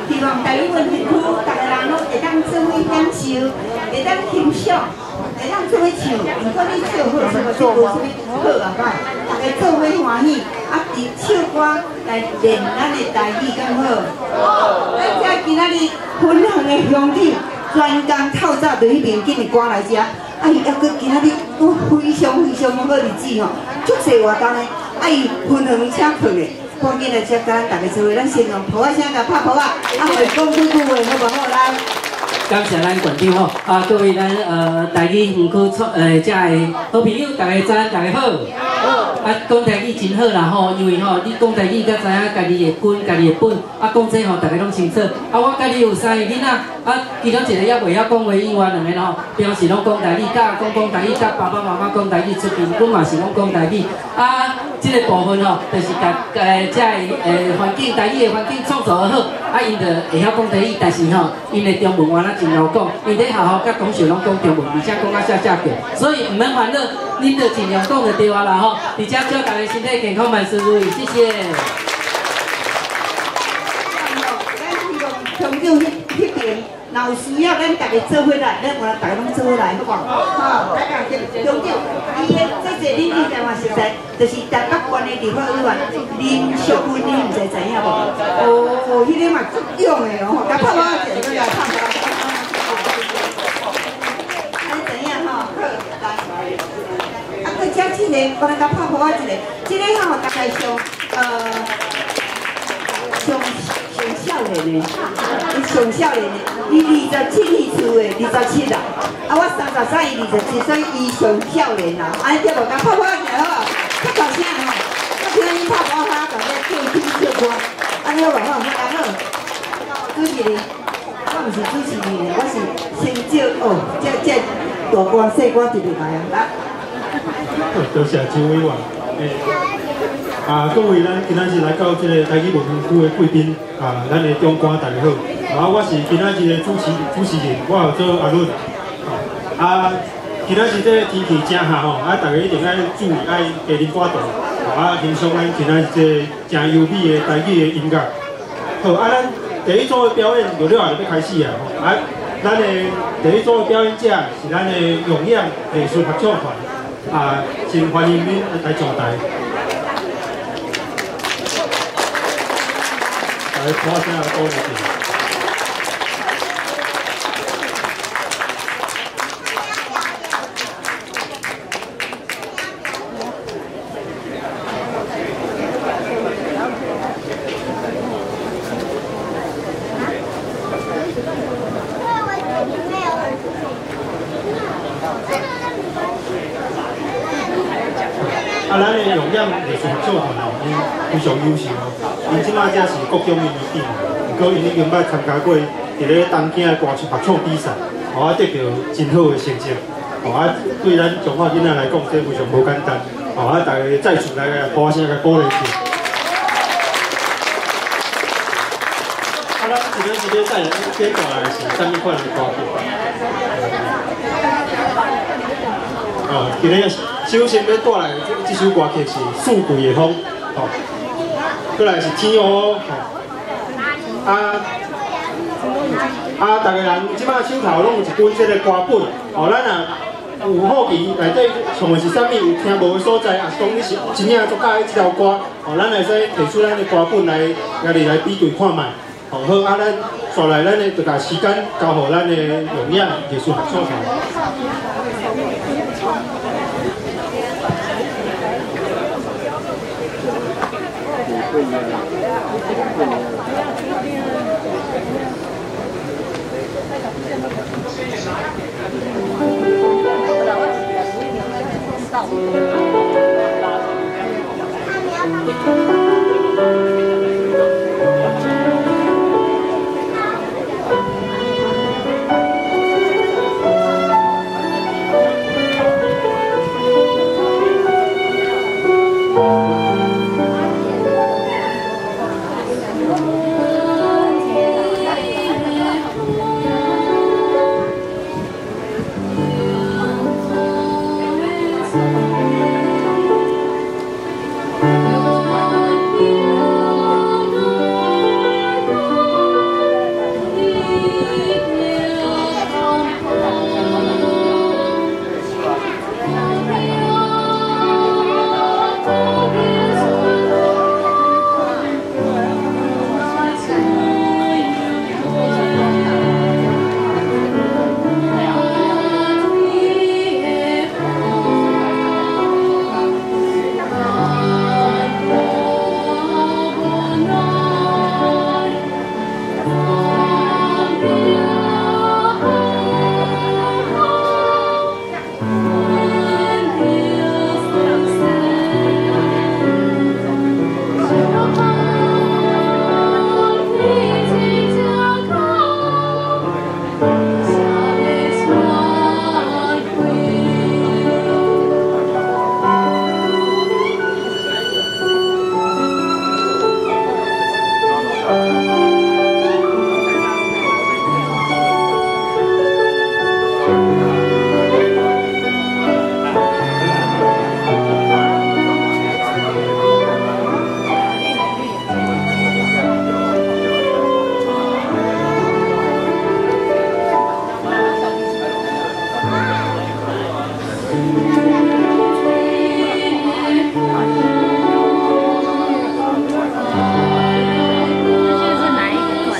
希望台语文学区大家人拢会当做伙享受，会当欣赏，会当做伙唱。如果你唱好，什么做无什么好啊歹，大家做伙欢喜，啊，伫唱歌来练咱的台语敢好。咱遮今仔日分享的乡长专工透早就迄边紧的赶来遮，伊还佫今仔日非常好日子吼，足济活动的，伊分享请客的。 赶紧来接咱大家做伙，咱先用抱仔声甲拍抱仔，会讲几句话好无好来？感谢咱馆长吼，各位咱台语园区遮的好朋友，大家早安，大家好。讲台语真好啦吼，因为吼，你讲台语才知影家己的根，家己的本，讲这吼，大家拢清楚。我家己有三个囡仔，其中一个还袂晓讲话，另外两个吼，平时拢讲台语，甲讲台语，甲爸爸妈妈讲台语出面，阮嘛是拢讲台语。这个部分吼，就是甲遮的环境，台语的环境创造得好，因就会晓讲台语，但是吼，因的中文话咱真好讲，因咧学校甲同学拢讲中文，而且讲下下叫，所以唔免烦恼，恁就尽量讲就对啊啦吼。而且祝大家身体健康，万事如意，谢谢。乡长迄边，若有需要，咱大家做伙来，咱话大家拢做伙来，好无？吼，来讲乡长，伊的这个恁以前嘛熟悉，就是台北县的立法委员林淑芬，你毋知影无？哦，迄个嘛足勇的哦，甲拍拍一个，来拍拍。安怎样吼？好，来。佮遮这个，帮咱甲拍拍一个，这个吼大概上少年的，伊上少年的，伊27岁出的，27啦。我33，伊27，所以伊上少年啦。安尼对无？甲拍拍起来好无？较大声吼，我听伊拍拍哈，同咧跳歌，安尼好无？好，好。主持人，我毋是主持人，我是先招哦，这大官细官直入来啊，来。多谢周委员。各位，咱今仔日来到这个台语文化区的贵宾，咱的长官大家好。我是今仔日的主持人，我叫做阿伦。今仔日这个天气真热吼，大家一定要注意，爱加啉寡茶，欣赏咱今仔日这真优美的台语的音乐。好，咱第一组的表演就了，就要开始啊！咱的第一组的表演者是咱的永阳艺术合唱团，先欢迎恁来上台。来，鼓声来鼓励。咱的永阳艺术合唱团哦，因非常优秀哦。因即摆只是国中的一点，不过因已经捌参加过伫咧东京的歌曲合唱比赛，得到真好的成绩。对咱中华囡仔来讲，这非常无简单。大家再次来鼓声来鼓励一下。咱一个再接下来是啥物款的歌曲？今日首先要带来这首歌曲是《四季的风》，过来是《天乌》，大家人即摆手头拢有一本这个歌本，咱有好奇内底唱的是啥物，有听无的所在，是讲你是真正足喜这条歌，咱会使提出咱的歌本来，家己来比对看卖，好，咱刷来咱的就把时间交予咱的永阳艺术合唱团。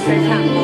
谁唱？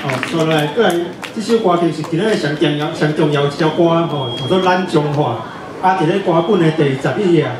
再来过来，这首歌曲是今仔上重要一首歌吼，叫做《咱中华》，啊，伫咧歌本的第11页。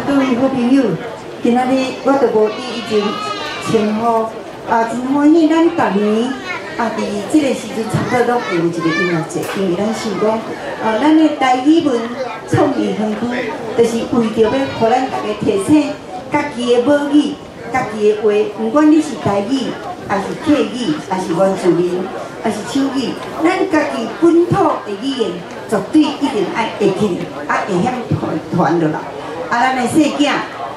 各位好朋友，今仔日我就无伫以前称呼，真欢喜咱逐年伫即个时阵差不多拢会有一个音乐节，因为咱想讲，咱的台语文创意园区，就是为着要互咱大家提醒家己的母语、家己的话，不管你是台语，还是客语，还是原住民，还是手语，咱家己本土的语言绝对一定爱会起，会晓传落来。咱的细囝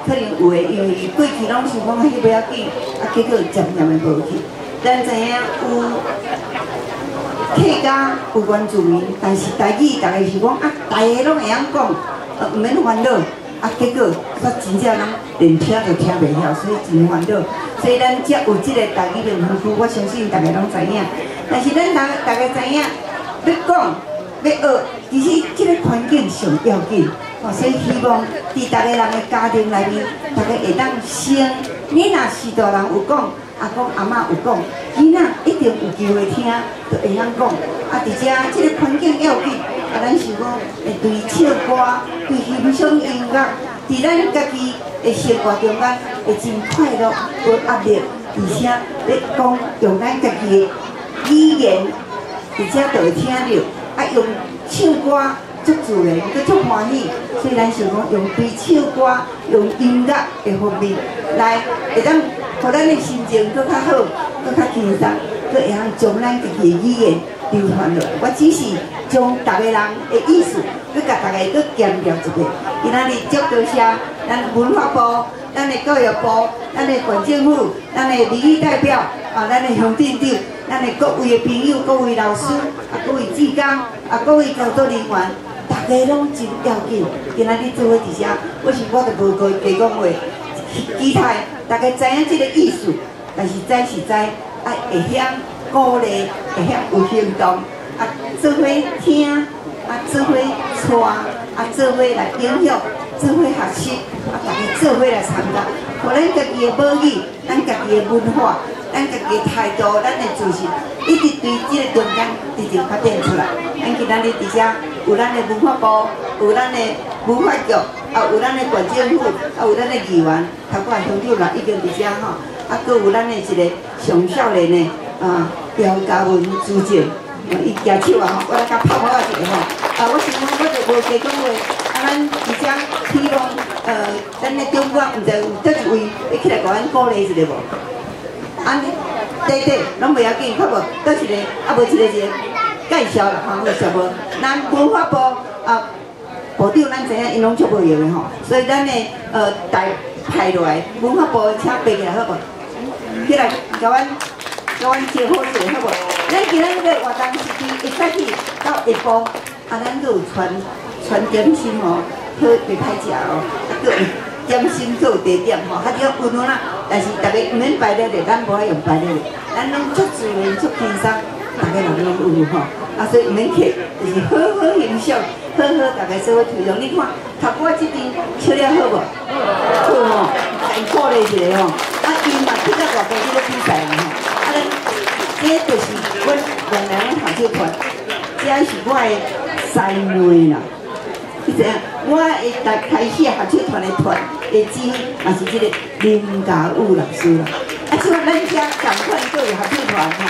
可能有诶，因为过去拢想讲迄不要紧，结果渐渐的无去。咱知影有客家有原住民，但是台语大家是讲大家拢会晓讲，唔免烦恼。结果真正人连听都听袂晓，所以真烦恼。所以咱才有即个台语的园区，我相信大家拢知影。但是咱大家知影，要讲要学，其实即个环境上要紧。所以希望伫大家人的家庭内面，大家会当先，你若是大人有讲，阿公阿嬷有讲，囡仔一定有机会听，就会晓讲。而且即个环境要紧，咱想讲会对唱歌、对欣赏音乐，伫咱家己的生活中间会真快乐、无压力，而且咧讲用咱家己的语言，而且就会听到，啊用唱歌足自然，佮足欢喜。所以咱想讲用对唱歌、用音乐的方面来，会当互咱的心情搁较好、搁较轻松，搁会通将咱家己的语言流传落。我只是将逐个人的意思，搁甲大家搁强调一遍。今仔日足多谢咱文化部、咱的教育部、咱的县政府、咱的民意代表啊，咱的乡镇长、咱的各位的朋友、各位老师、各位志工、各位工作人员，大家拢真要紧。今仔日做伙一声，我就无加讲话，期待大家知影这个意思，但是知会晓鼓励，会晓有行动，做伙听，做伙带，做伙来影响，做伙学习，大家做伙来参加，互咱家己的母语，咱家己的文化，咱家己的态度，咱的自信，一直对这个中间直接发展出来。咱今仔日伫遮有咱的文化部，有咱的文化局，有咱的县政府，有咱的议员，头个乡长啦已经伫遮吼，搁有咱的一个上少年的姚嘉文主席，伊举手吼，我来甲拍我一个吼，我想讲我就无加讲话，咱伫遮希望咱的长官毋知有倒一位要起来甲咱鼓励一下无？对，拢袂要紧，较无倒一个，无一个介绍啦吼，有啥无？咱文化部部长咱知影，因拢足无用的吼，所以咱的派落来文化部请爬起来好无？起来甲阮招呼一下好无？咱今仔日个活动是伫会使去到下晡，咱阁有传点心吼，好袂歹食哦，阁有点心阁有茶点吼，较少温暖啦。但是大家毋免排列咧，咱无爱用排列咧，咱拢足自然足轻松，大家人拢有吼。所以毋免客，就是好好欣赏，好大家做伙推动。你看，头我这边笑了好无？好吼，甲伊鼓励一下吼。伊嘛去到外国去咧比赛啦吼。这就是阮原来阮头手团，这是我的师妹啦。你知影？我会开始学手团的团的指挥，嘛是这个林家武老师啦。像咱遮同款都有学手团吼，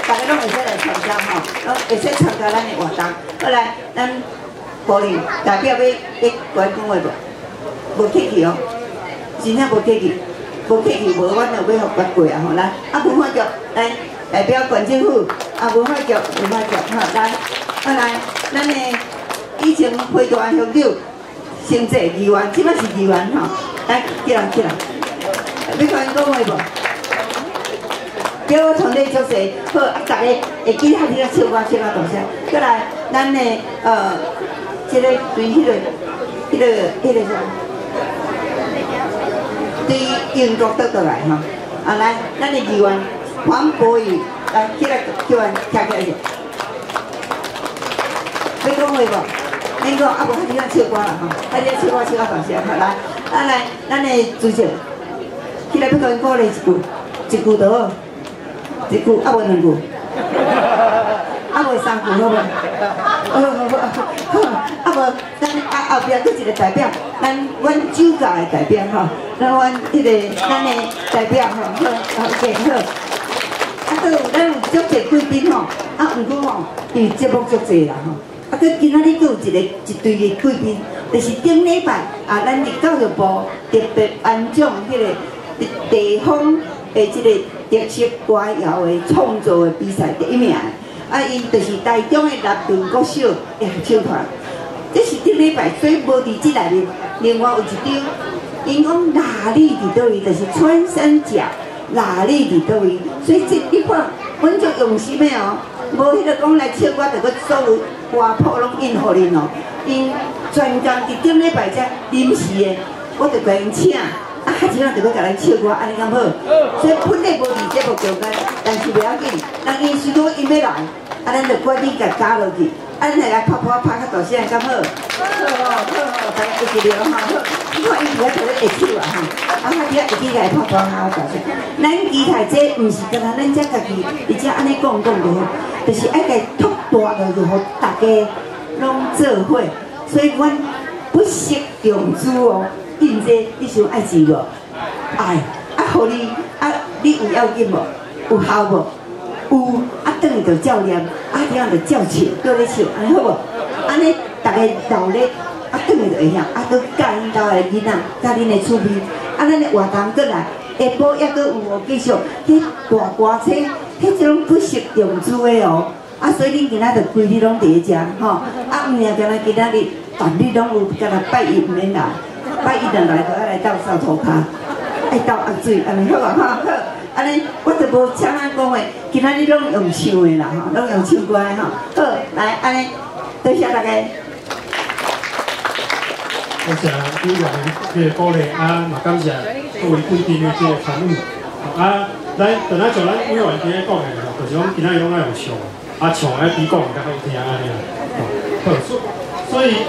大家拢会使来参加吼，拢会使参加咱的活动。后来咱部长代表要讲话无？无客气哦，真正无客气，无客气，无阮就要互决过啊吼。来，文化局来代表县政府，文化局吼来，来，咱的以前花大乡长升做议员，即摆是议员吼，来起来，要甲因讲话无？叫我团队足济，好，大家会记下你个唱歌唱啊大声。过来，咱的这个对迄个啥？对英国倒来吼，来，咱的议员黄博宇来起来叫阮站起来者。要讲话无？免讲，无你咱唱歌啦吼，你唱歌唱啊大声，来，来，咱的主席起来要甲因鼓励一句就好。一句无两句，无三句好无？无咱后壁佫一个代表，阮酒家的代表吼，阮迄个咱的代表吼，好，健好。佫有咱有足济贵宾吼，毋过吼，因为节目足济啦吼，佫今仔日佫有一队的贵宾，就是顶礼拜咱的教育部特别颁奖迄个地方的这个。特色歌谣的创作的比赛第1名，因就是台中的立顿国小的合唱团，这是顶礼拜，所以无伫即内面。另外有一张，因讲哪里伫倒位，就是穿山甲哪里伫倒位，所以这你看，阮足用心的哦，无迄个讲来唱歌，就搁所有歌谱拢印互恁哦。因专工伫顶礼拜才临时的，我就甲因请。较钱就要甲咱唱歌，安尼敢好？所以本来无伫节目中间，但是袂要紧，人因许多因要来，咱就决定甲加落去，咱来拍较大声，敢好？好，大家一起聊哈好。你看伊伫遐做咧下手啊哈，伫遐会记来拍大声。咱期待这毋是干那咱遮家己，而且安尼讲就好，就是爱甲拓大落去，互大家拢做伙。所以阮不惜用资哦。紧这，你想爱钱无？爱，互你你有要紧无？有效无？有，转去就照念，这样就照唱，搁咧唱，安尼好无？安尼大家闹咧，转去就会晓，搁教因家的囡仔，教恁的厝边，咱的活动过来，下晡还搁有哦，继续迄大歌车，迄种不惜用资的哦。所以恁今仔就规日拢伫咧遮吼，毋命干那今仔日，逐日拢有，干那拜一毋免来，拜一就来就爱来斗扫涂骹，爱斗压水，安尼好啊，好，安尼我就无请咱讲话，今仔日拢用唱的啦，吼，拢用唱歌的吼，好，来安尼，多谢大家。多谢委员的鼓励，嘛感谢各位贵宾的这个参与，咱本来像咱委员今日讲的吼，就是讲今仔日拢爱有唱。唱爱比讲较好听安尼啦，好，所以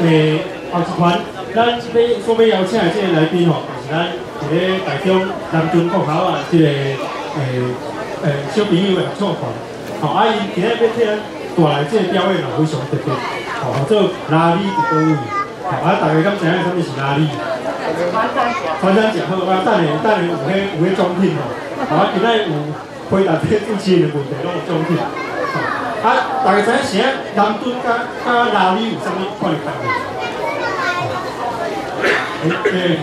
后一款咱所要邀请的这个来宾吼，就是咱伫咧台中南屯国校啊，这个小朋友的合唱团，吼，伊今日要替咱带来这个表演非常特别，吼，叫做拉力伫倒位，吼，大家敢知影啥物是拉力？传山食好，等下有迄奖品吼，今仔有回答这主持人的问题，拢有奖品。大家知影是南屯甲拉力有啥物款的分别？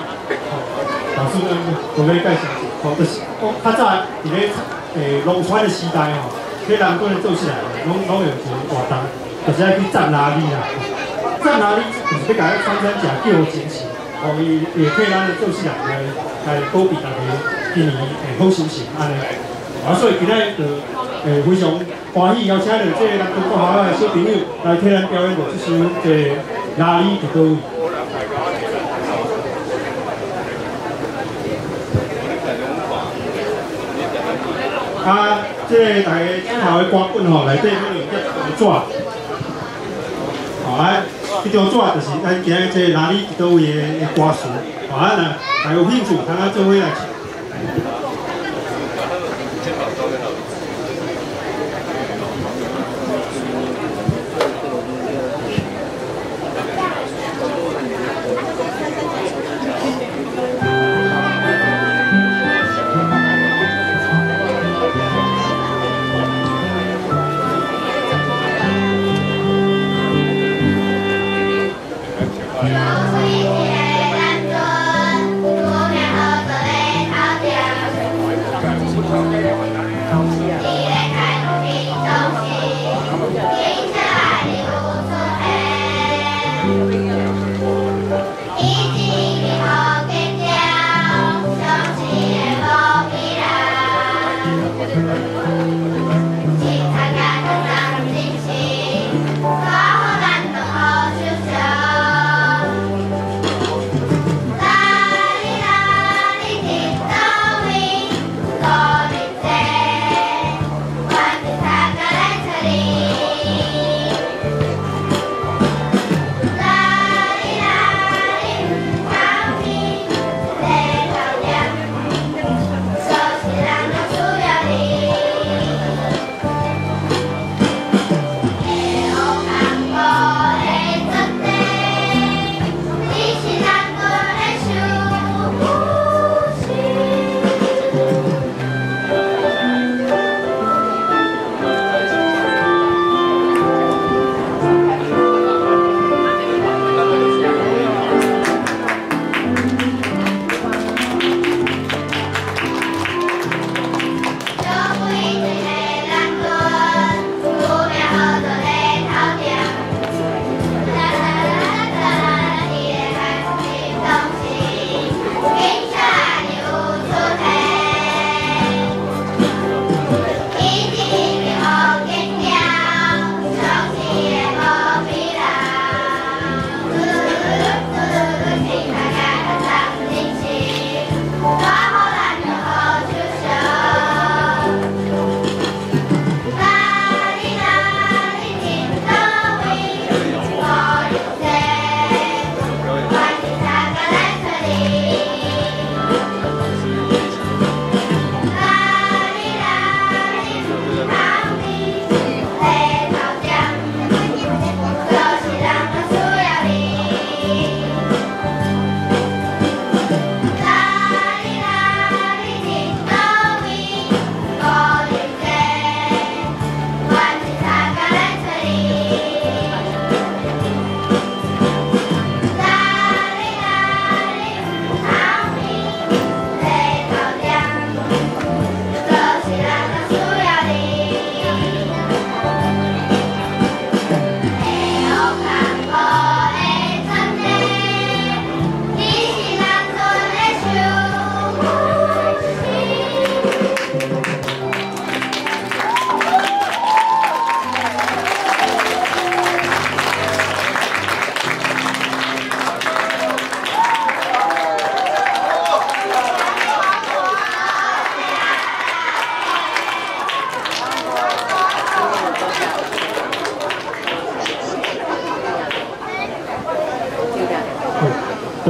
老师我要介绍一下，就是较早伫咧农村的时代吼，迄南屯做起来，拢有一个活动，就是爱去站拉力啦。站拉力就是要甲咱穿山甲叫精神，伊会替咱做起来来保庇大家今年好心情安尼。所以今仔就非常欢喜邀请到这个南屯国校的小朋友来替咱表演着这首这拉力伫倒位。这个大家主校的歌本吼，内底可能有一张纸，迄张纸就是咱今仔这拉力伫倒位的歌词，若有兴趣，通做伙来唱。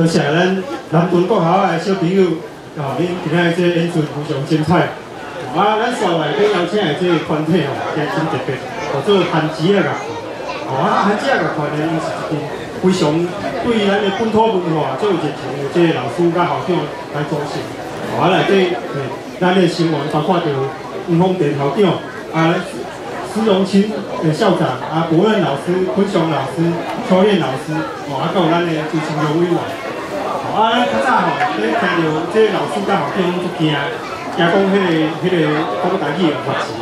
多谢咱南屯国校的小朋友，恁今仔这演出非常精彩。咱线内底邀请的这个团体真特别，叫做韩子的乐团。韩子的乐团呢，因是一间非常对咱的本土文化最有热情的这个老师甲校长来组成。内底咱的成员包括着吴凤田校长、施荣清校长、国任老师、坤雄老师、邱燕老师，还有咱的主持人委员。咱较早咧听到这老师甲校长拢足惊讲迄个讲台语的发字，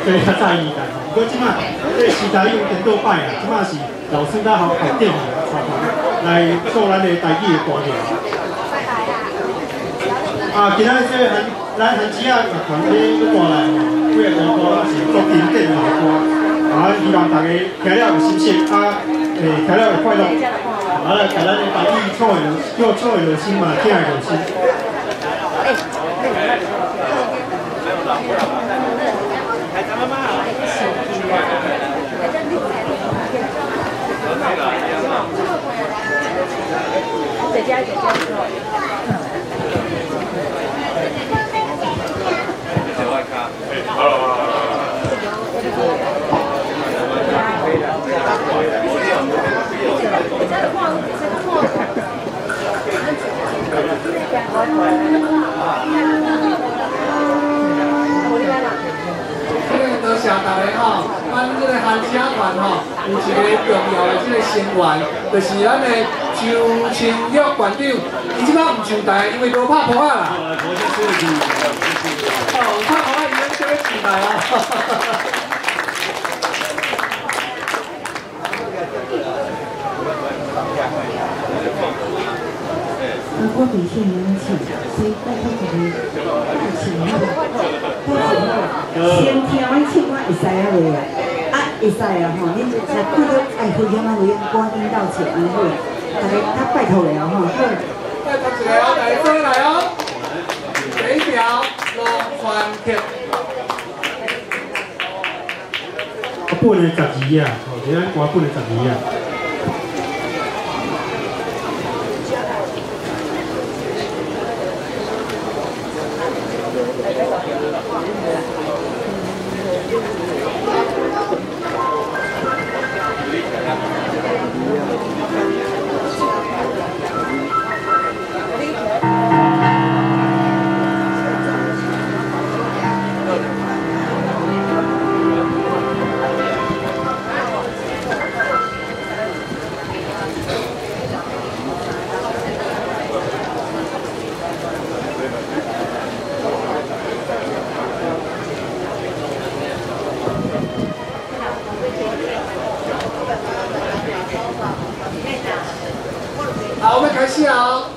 所以较早意见。不过即马这时代已经颠倒摆啊，即马是老师甲校长来做咱的台语的歌曲。今仔这咱韩子乐团体过来，几个歌是足经典的老歌，希望大家听了有心情，听了会快乐，甲咱的台语唱的落心嘛，听的落心。多谢大家吼，咱这个韩子乐团吼，有一个重要的这个成员，就是咱的周清玉馆长。伊即摆唔上台，因为都拍破啊啦。拍破啊，伊咧做咧上台啊。我比现年轻，所以带他一个带起那个，先听我唱我会使啊袂啊，会使啊吼，恁就看到爱好听啊，为赶紧到唱安好，大家较拜托了吼。拜托一个哦，大家过来哦。第一条龙船客。我本的12啊，今仔我本的12啊。好，我们开始哦。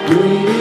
We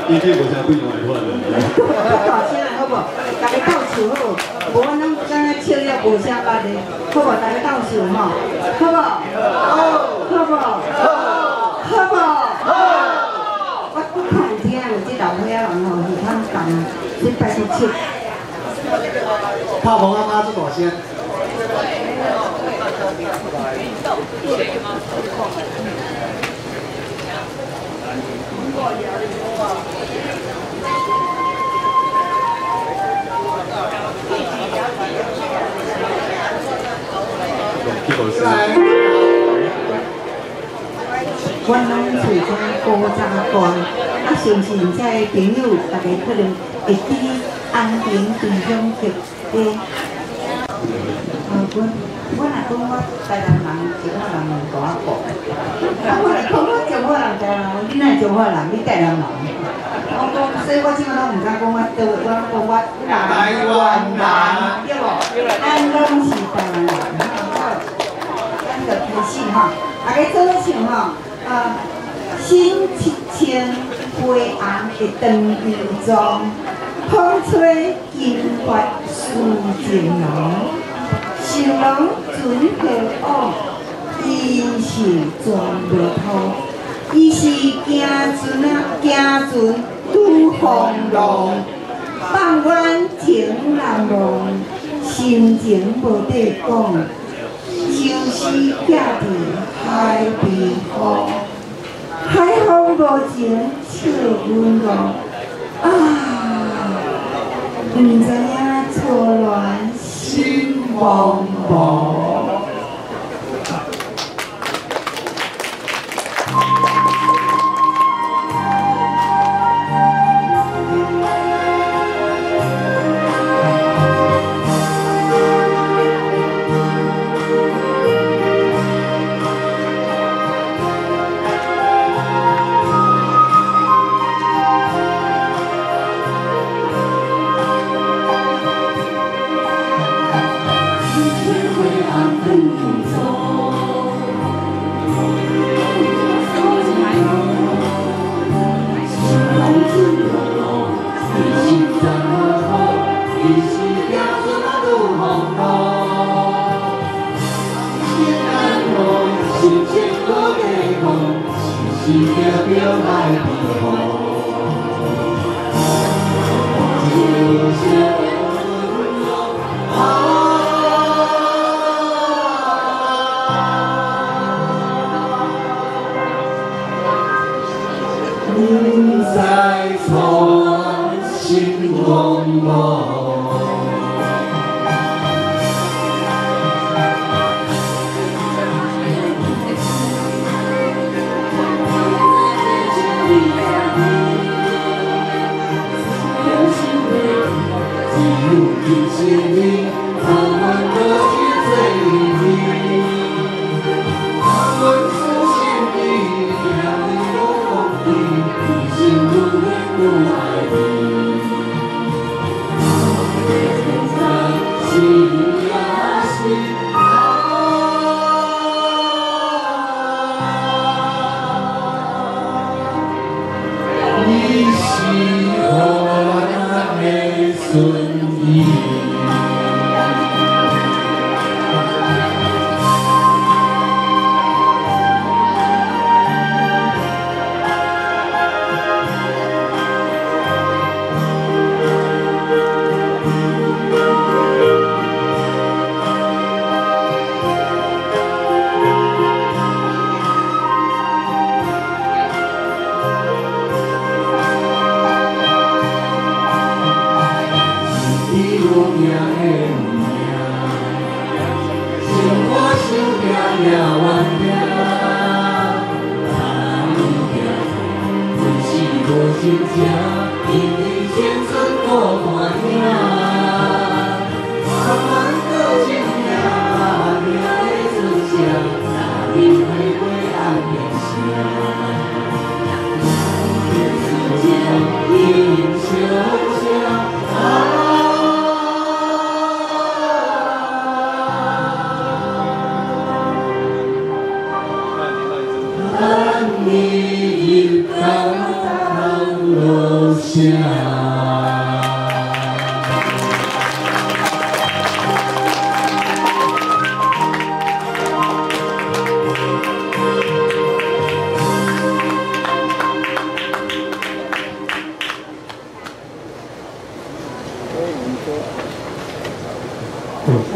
一定我才不用来换的。大声好不？大家斗笑好，无咱敢若笑了无啥捌的，好不？大家斗笑吼，好不？好不？好不？我看有听有这老伙仔人吼，是通讲，你拜托笑。拍棚阿妈这大声。我拢厝遮古早歌，相信遮个朋友大家可能会记安平地方剧的。我若讲我台南人，中华人大步。我若讲我中华人台南人，你哪中华人？你台南人？所以我即摆拢唔敢讲我倒，我讲我台湾人，对无？咱拢是台湾人，咱就开始吼，大家做伙唱吼。新青灰红的长衣装，风吹金发思情浓，受人准可往，伊是全落土，伊是行船拄风浪，放阮情难忘，心情无地讲。就是寄伫海边风，海风无情笑阮浪，唔知影错恋心茫茫。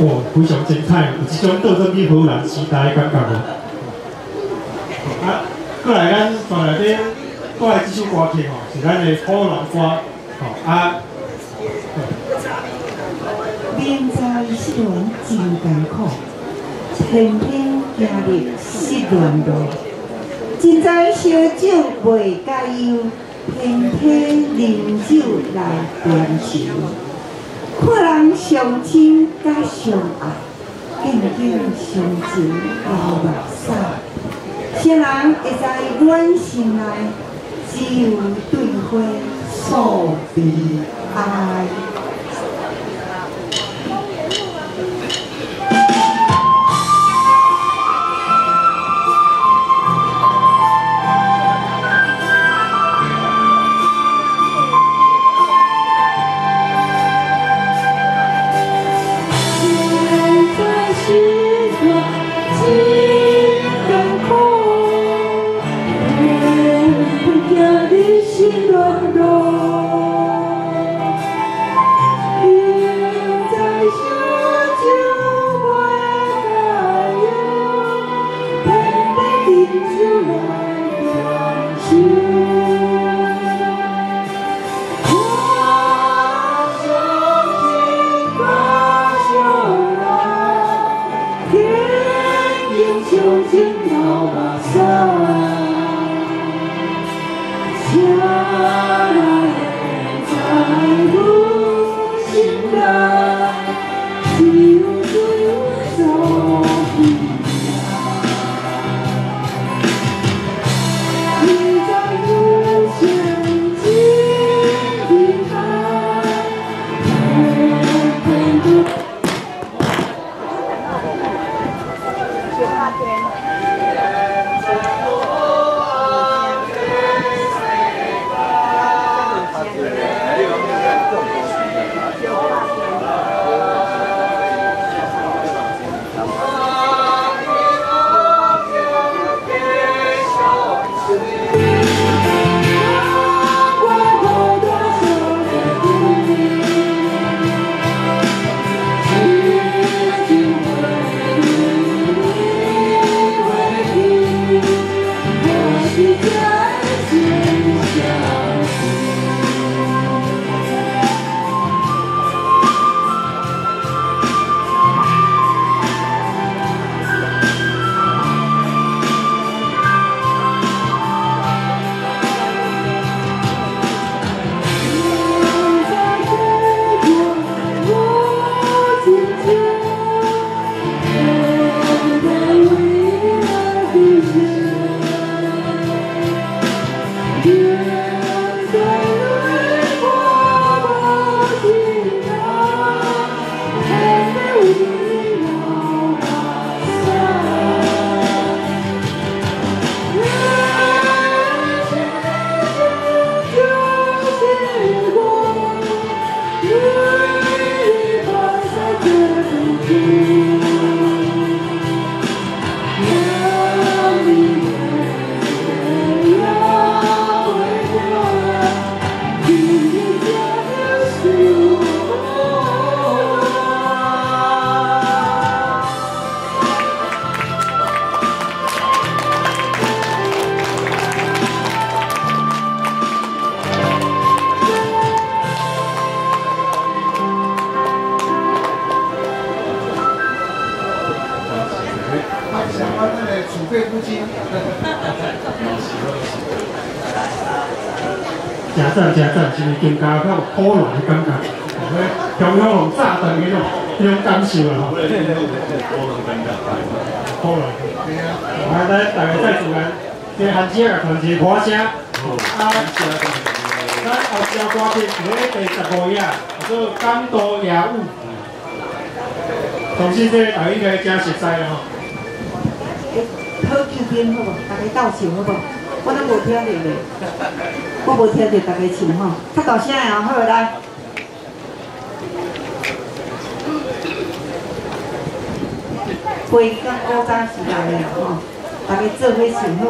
哇，非常精彩，有一种倒转去荷兰时代的感觉无？啊，过来咱团内底过来这首歌曲吼，是咱的普通歌，吼啊。明知失恋真艰苦，偏偏行入失恋路。真知烧酒袂解忧，偏偏啉酒来断愁。看人相亲甲相爱，渐渐相情流目屎。谁人会知阮心内只有对花诉悲哀？储备不精。真赞，是毋更加较可能的感觉，中央用炸弹迄种感受啊吼。可能。啊，大家再自然，这韩姐啊传一个歌声，咱后条歌曲是咧第15页，叫做《港都夜舞》。相信这大家应该真熟悉啦吼。好球边好无？大家斗唱好无？我都无听着咧，我无听着大家唱吼，较大声的哦，好来。回到古早时代的吼，大家做伙唱好。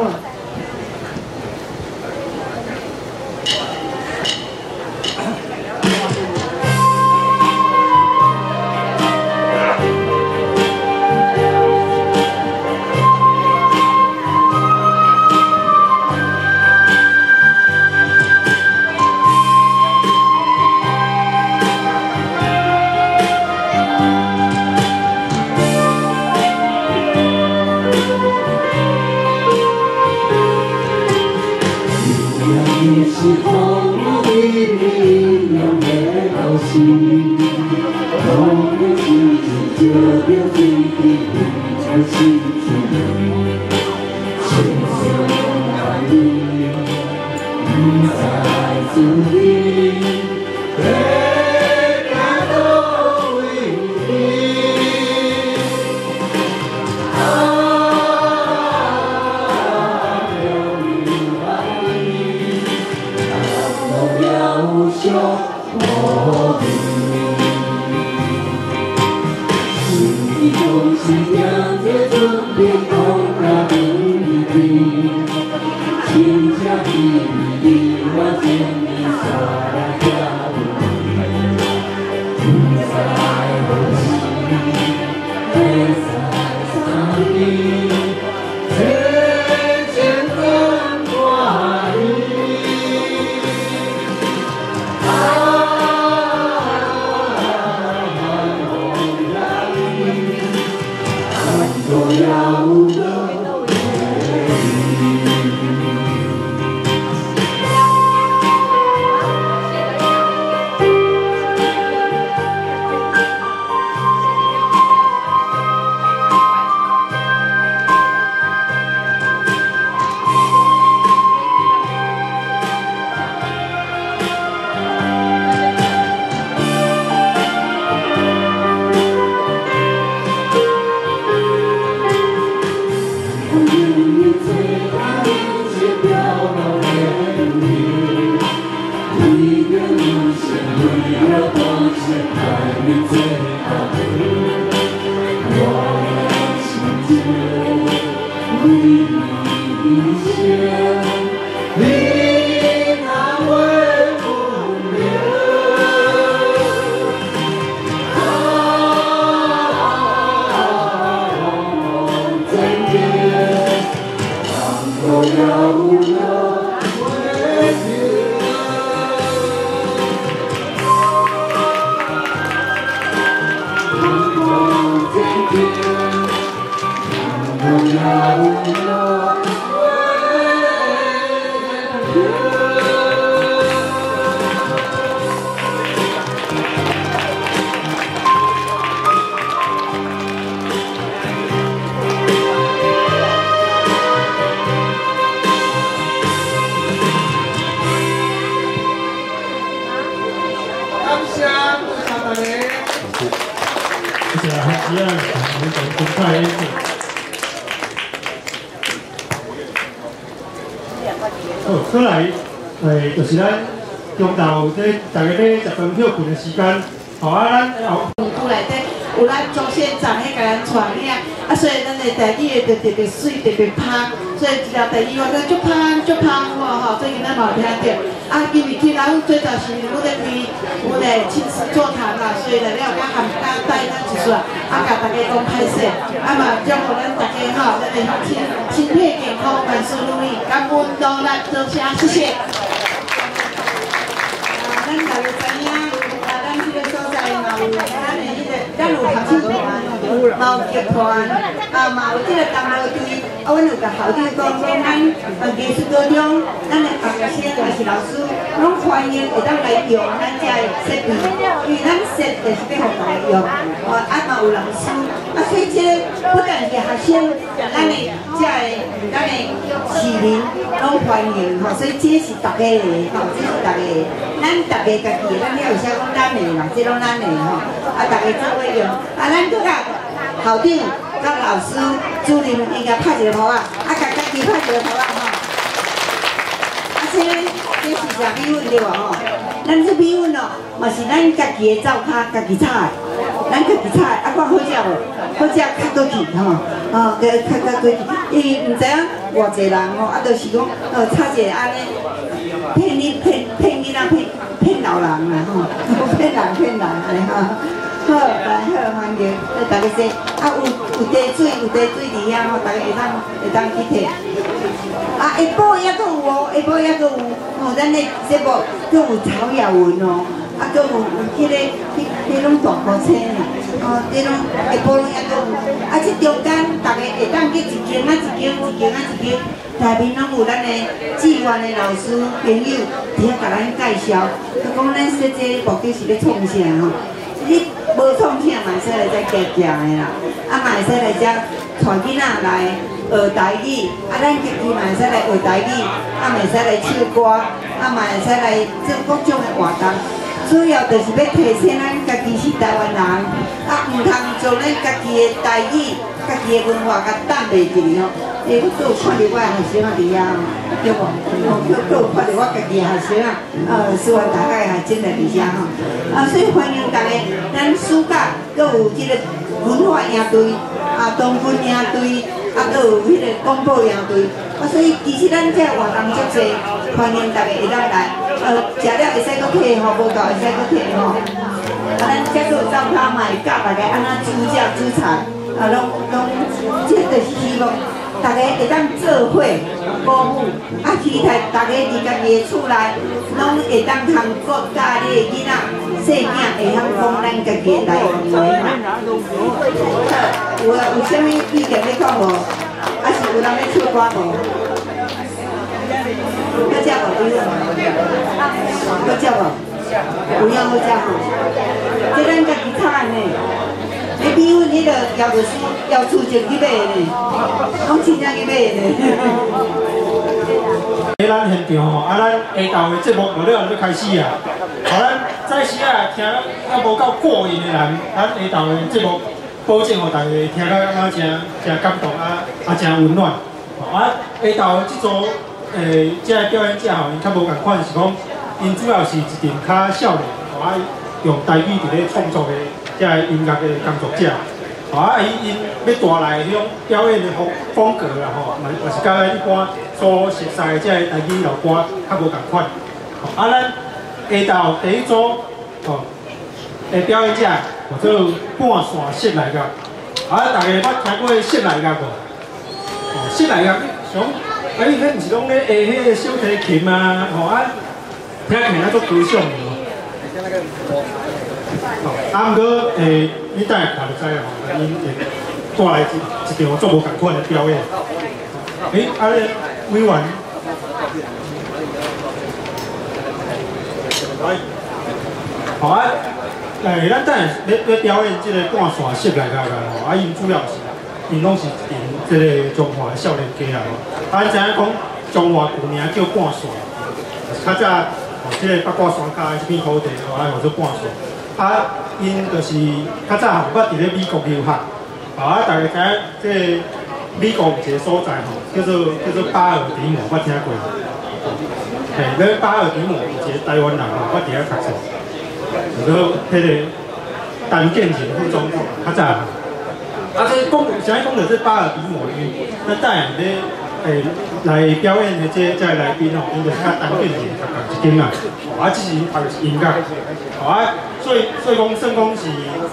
好，过来，就是咱中昼这大家咧食饭休困的时间，好啊，咱后。厝内底有咱祖先长迄甲咱传领，所以咱的台语就特别水，特别香。所以一条台语我讲足香吼，最近咱嘛有听到。因为去咱最早时阮咧开阮的亲子座谈啦，所以内底有甲含家带咱一撮，甲大家讲歹势，嘛祝福咱大家吼，咱的身体健康，万事如意，感恩多咱多谢，谢谢。咱大家知影，咱这个所在嘛有咱的迄个，咱有读书团。嘛有集团，嘛有即个同乐队，阮有甲校长讲，咱艺术高中，咱的学生也是老师，拢欢迎会当来用咱遮的设备，因为咱设就是要互大家用，嘛有老师，所以即个不但是学生，咱的咱的市民拢欢迎所以这是大家的这是大家的，咱大家家己的，咱了有啥讲咱的啦，这拢咱的大家做伙用，咱搁甲校长、甲老师、主任应该拍一个鼓甲家己拍一个鼓这是啥米粉对吧咱这米粉嘛是咱家己的灶骹家己炒的，咱家己炒的，看好食无？好食较过去较过去，因为唔知影偌济人就是讲炒一个安尼骗囡仔骗老人啦骗人安尼好，来好欢迎，大家说有茶水伫遐大家会当去摕。下晡也阁有咱的节目阁有曹雅文阁有迄种大锅车啦，这种下晡拢也阁有，这中间大家会当去一间内面拢有咱的志愿的老师朋友伫遐甲咱介绍，讲咱说这目的是要创啥你无创啥嘛会使来遮行的啦，嘛会使来遮带囡仔来学台语，咱家己嘛会使来学台语，嘛会使来唱歌，嘛会使来做各种的活动。主要就是要提醒咱家己是台湾人，唔通将咱家己的台语、家己的文化甲淡袂去我有看到我的学生伫遐对无？有看到我家己的学生师范大学的学生来伫遐所以欢迎大家，咱暑假阁有即个文化营队，冬训营队，阁有迄个广播营队，所以其实咱这活动足济，欢迎大家会当来，食了会使阁摕无够会使阁摕咱这个灶骹嘛会教大家安怎煮食煮菜，拢这就是希望。大家会当做伙鼓舞，期待大家伫家己的厝内，拢会当通国家你的囡仔、细囝会晓讲咱家己的台语话嘛。有啥物意见要讲无？是有人要唱歌无？要食无？要食无？有影好食这咱家己炒呢。米粉迄个要出钱去买呢，拢真正去买呢。在咱现场咱下昼的节目就了就开始啊！咱早时听无够过瘾的人，咱下昼的节目保证互大家听到安怎真感动真温暖。下昼的这组这表演者因较无共款是讲，因主要是一群较少年，用台语伫咧创作的。这音乐的工作者，因要带来迄种表演的风格啦嘛是甲咱一般所熟悉的这台语老歌较无共款。咱下昼第一组的表演者叫做半线室内乐，大家捌听过室内乐无？室内乐像伊迄毋是讲咧下迄个小提琴听起来足高尚的。毋过你等下看就知啦因会带来一场足无共款的表演。委员，咱等下要表演这个半线室内乐因主要是因拢是因这个中华少年家咱知影讲中华古名叫半线，较早这个八卦山骹这片土地叫做半线。因就是较早捌伫咧美国留学，大家知影即个美国有一个所在叫做巴尔的摩，捌听过？咧巴尔的摩有一个台湾人捌伫遐读册，叫做迄个陈建仁副总统，较早。这啥讲到这巴尔的摩因咱等下咧来表演的这来宾因就是较陈建仁一间啊，这是因读的是音乐，所以讲算讲是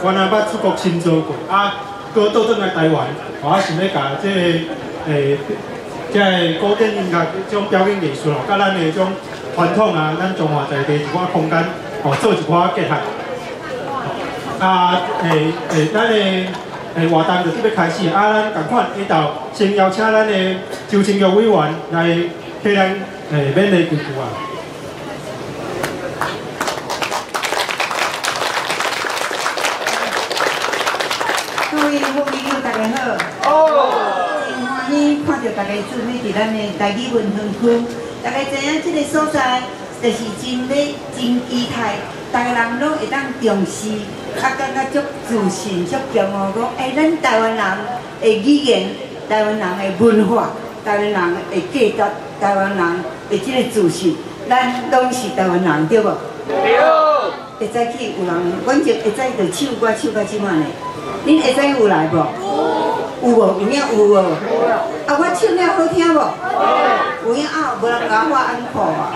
原来捌出国深造过，搁倒转来台湾，想要甲这古典音乐这种表演艺术甲咱的种传统咱中华在地一寡空间做一寡结合。咱的活动就准备开始，咱赶快下到先邀请咱的周清玉委员来替咱免礼几句啊。各位好朋友，大家好。真欢喜看到大家聚会伫咱的台语文化区。大家知影这个所在就是真期待，大家人拢会当重视，感觉足自信、足骄傲，讲咱台湾人的语言、台湾人的文化、台湾人的价值、台湾人的这个自信，咱拢是台湾人，对无？对。会使去有人，阮就会使就唱歌唱到即满的。恁会使有来无？有无？有影有无？啊，我唱了好听无？有影啊，无人甲我安可啊！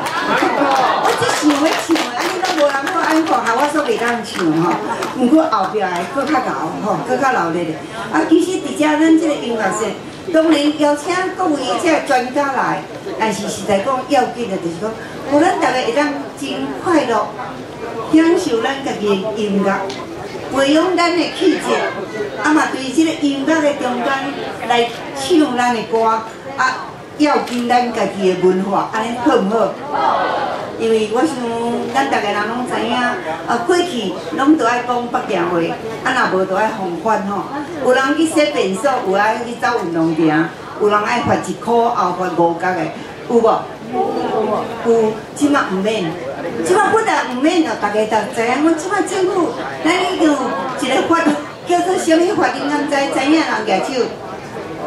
我只想要唱的，安尼拢无人甲我安可，害我煞袂当唱吼。毋过后壁的搁较熬吼，搁较闹热的。啊，其实伫遮咱即个音乐室，当然邀请各位即个专家来，但是实在讲要紧的，就是讲，互咱大家会当真快乐，享受咱家己的音乐。培养咱的气质，啊嘛对即个音乐的中间来唱咱的歌，啊要紧咱家己的文化，安尼好毋好？因为我想咱大家人拢知影，过去拢都爱讲北京话，啊若无就爱防范吼。有人去洗便所，有爱去走运动场，有人爱罚1箍，后罚5角的，有无？有，即马毋免。即摆不但毋免哦，大家就知影，阮即摆政府，咱已经有一个法叫做什么法？恁敢知影人举手？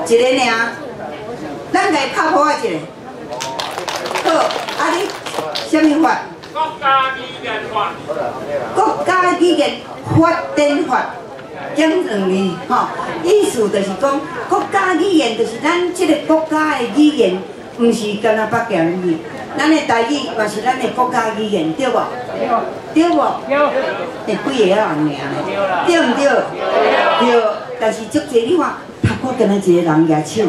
一个尔，咱家拍破一个。好，啊你什么法？国家语言法。国家语言发展法，讲2字吼，意思就是讲国家语言就是咱即个国家的语言，毋是干那北京语。咱的台语嘛是咱的国家语言，对无？对无？对。几个人尔咧？对毋对？对。但是足济你看，头壳跟一个人举手，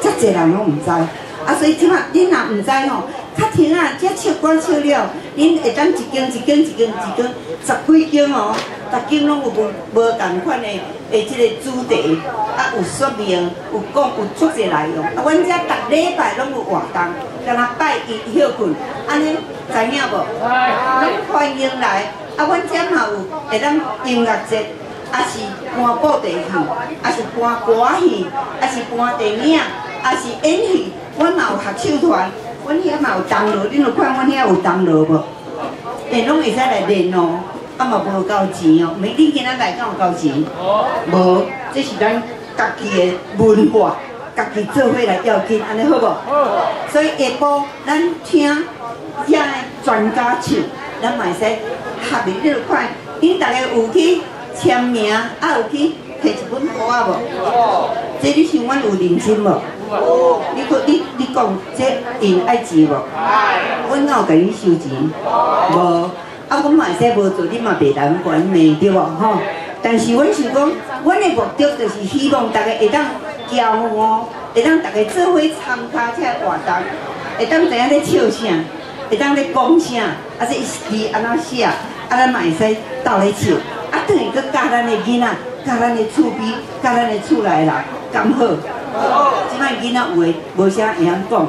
遮济人拢毋知。啊，所以即摆恁若毋知吼，较听啊，遮唱歌唱了，恁会当一间10几间哦，逐间拢有无共款的即个主题，啊有说明，有讲有足济内容。啊，阮遮逐礼拜拢有活动。敢若拜一休困，安尼知影无？拢欢迎来。啊，阮遮嘛有会当音乐节，啊是搬布袋戏，啊是搬歌戏，啊是搬电影，啊是演戏。阮嘛有合唱团，阮遐嘛有同乐，恁有看阮遐有同乐无？拢会使来练哦，啊嘛无交钱哦，每恁今仔来敢有交钱？无，这是咱家己的文化。家己做伙来要紧，安尼好无？好。所以下晡咱听遐个专家唱，咱嘛会使合哩。你著看，恁大家有去签名，啊有去摕一本簿啊无？有。这你想阮有认真无？有。你讲这因爱钱无？爱。阮哪有甲你收钱？无。啊，阮嘛会使无做，你嘛袂难管呢，对无？吼。但是阮想讲，阮的目的就是希望大家会当。骄傲，会当大家做伙参加这活动，会当知影咧唱啥，会当咧讲啥，啊这字安怎写，啊咱嘛会使斗咧唱，啊等于佮教咱的囡仔，教咱的厝边，教咱的厝内人，刚好。即摆囡仔有诶无啥会晓讲，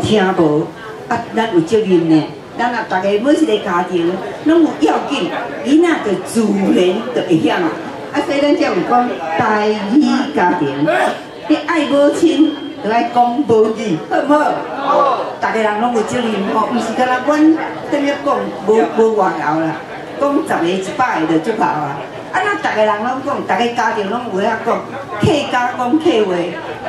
听无，啊咱有责任呢。咱若大家每一个家庭拢有要紧，囡仔就自然就会晓。啊，所以咱才有讲台语家庭，你爱母亲，就爱讲母语，好唔好？好。大家人拢有责任吼，毋是干那阮等于讲无外后啦，讲10个100个就足够啊。啊，那大家人拢讲，大家家庭拢有晓讲，客家讲客话，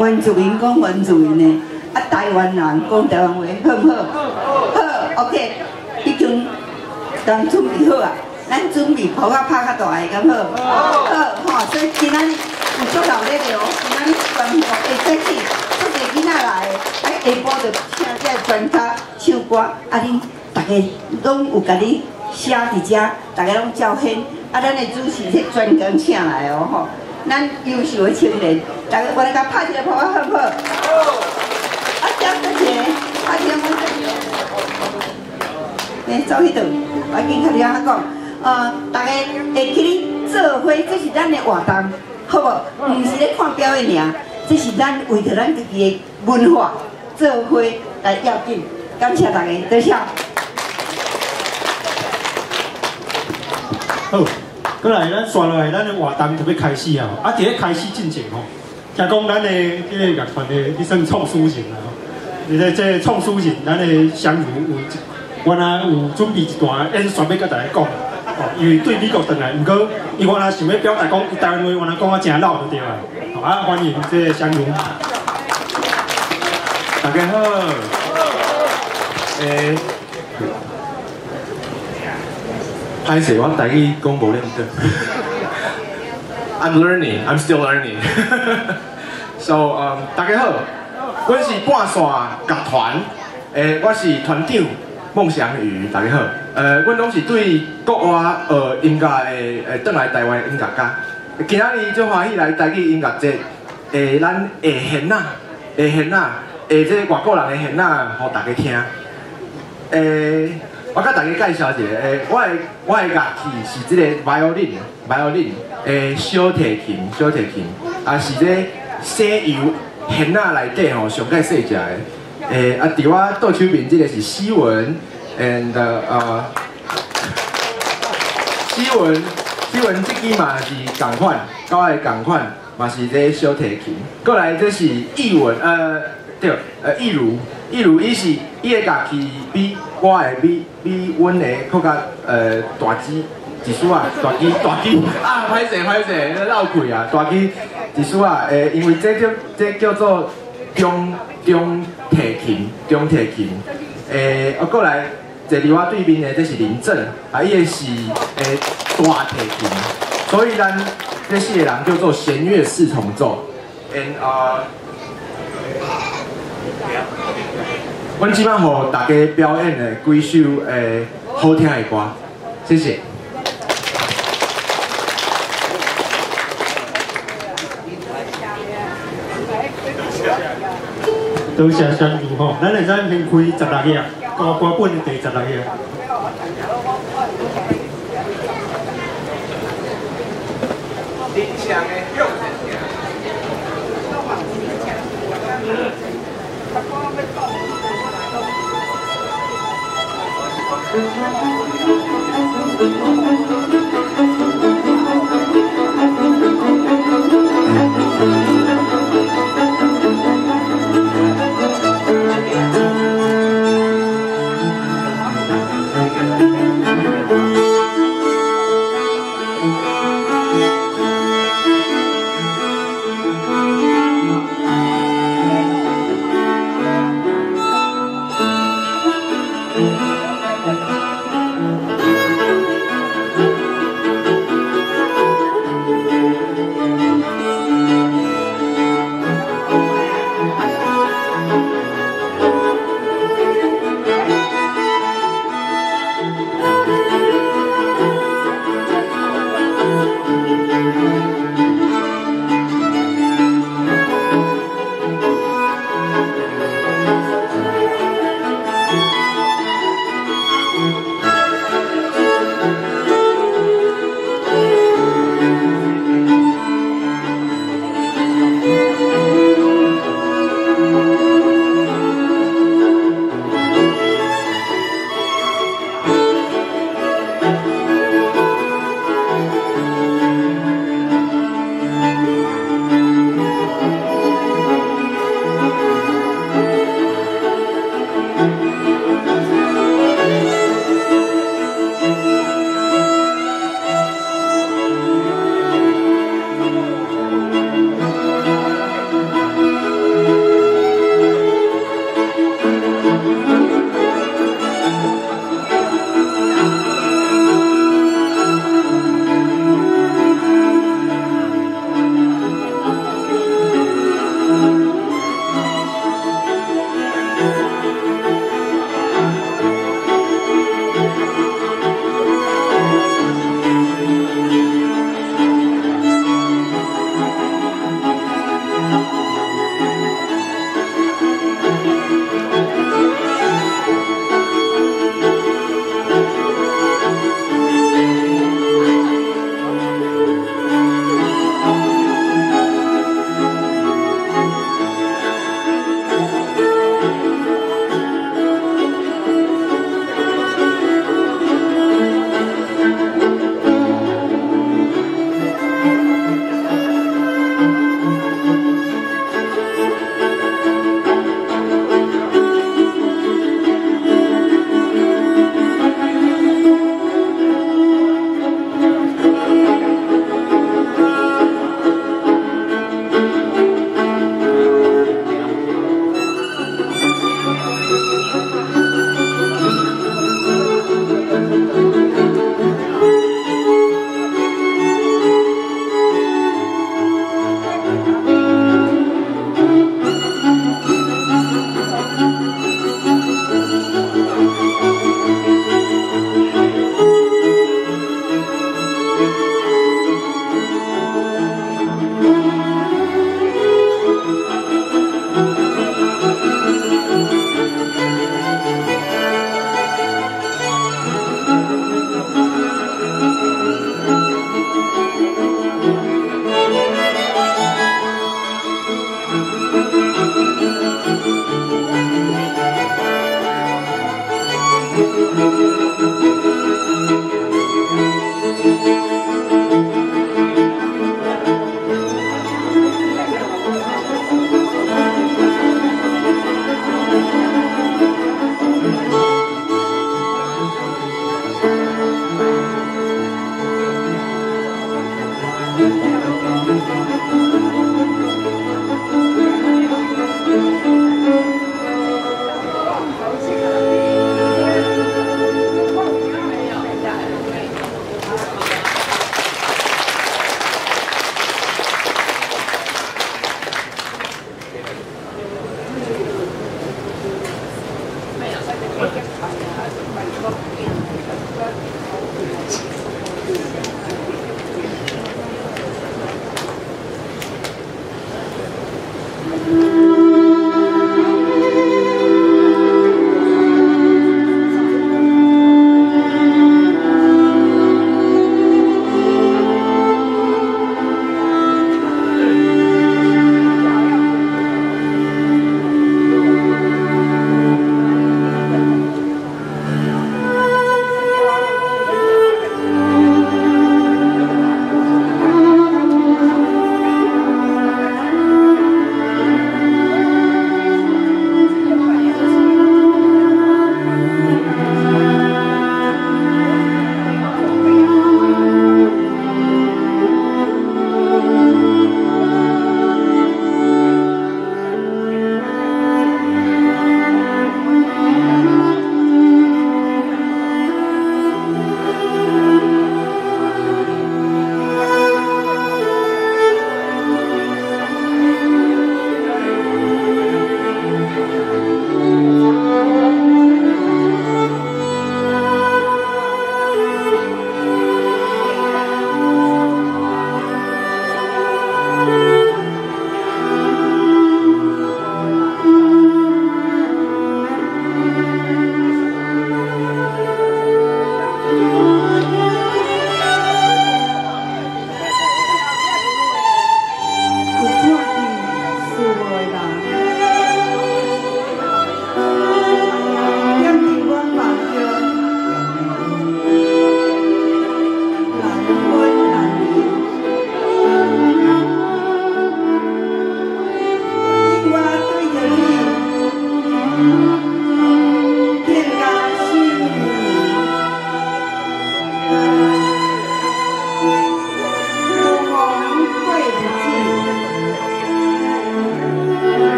原住民讲原住民的，啊，台湾人讲台湾话，好唔好？好。OK， 已经当准备好啊。咱准备铺啊拍较大个，敢好？好，吼，所以今仔日有足闹热的哦，今仔日全部会使去，足侪囡仔来的，啊下晡就请这专家唱歌，啊恁大家拢有甲你写伫遮，大家拢照片，啊咱的主持是专工请来哦，吼，咱优秀的青年，大家我来甲拍一个铺啊，好不好？好。啊，接一个，拍一个我来走迄段，我紧甲你啊讲。大家会去做伙，这是咱的活动，好无？唔是咧看表演尔，这是咱为着咱自己的文化做伙来要紧。感谢大家，多谢。好，过来咱刷落来，咱的活动就要开始啊！啊，伫咧开始进前吼，听讲咱的这个乐团的，你算创书型啦吼。你咧这创书型，咱的香茹原来有准备一段演说要甲大家讲。哦，因为对美国回来，不过伊原来想要表达讲，伊台湾话原来讲啊真老就对了。好啊，欢迎这个香茹。大家好。歹势，我台语讲无咧对。I'm learning, I'm still learning. So, 大家好，我是半线乐团，我是团长孟祥宇，大家好。阮拢是对国外学音乐的，转来台湾音乐家。今仔日足欢喜来台语音乐节，咱下弦仔，这外国人的弦仔，互大家听。我甲大家介绍一下，我的乐器是这个 violin，小提琴，啊是这西洋弦仔内底吼上介细只的，啊伫我倒手边这个是西文 ，and 西文这支嘛是同款，甲我的同款，嘛是这小提琴，过来这是译文，对，易如伊是伊的乐器比我的比阮的更较大支一丝啊，大支啊，歹势，绕开啊，大支一丝啊，因为这叫做中提琴，过来坐伫我对面的这是林正，啊，伊的是大提琴，所以咱这四个人叫做弦乐四重奏 ，and 阮即摆互大家表演的几首好听的歌，谢谢。多谢香茹吼，咱会使先开16页，到歌本的第16页。林强的用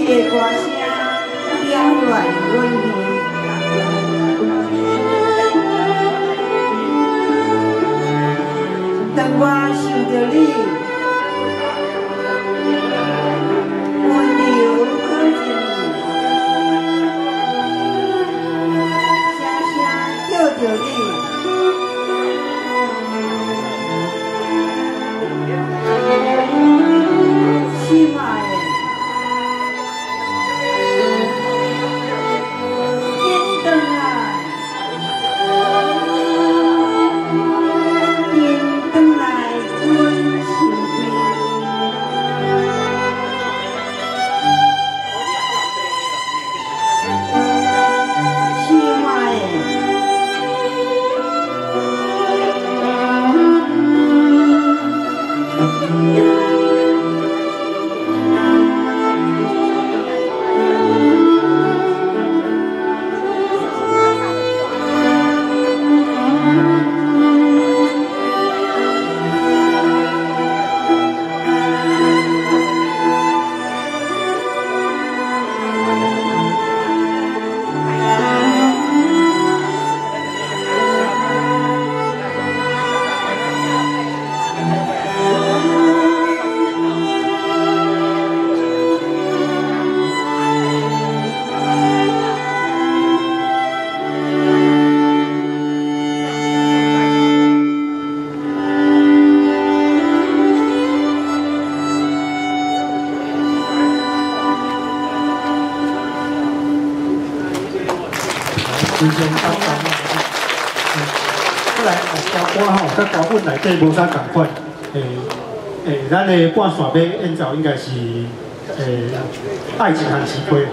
的歌声缭乱阮耳。当我想着你，温柔靠近你，声声叫着你。亲爱的，紧回来，紧回来，阮身边。亲爱的。先生到咱过来交歌吼，甲交本内底无啥共款。咱的半线尾演奏应该是爱情和玫瑰吼。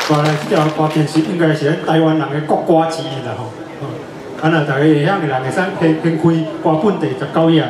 再来这条歌片是应该是咱台湾人的国歌之一啦吼。啊，那大家会晓的人会使编开歌本第19页。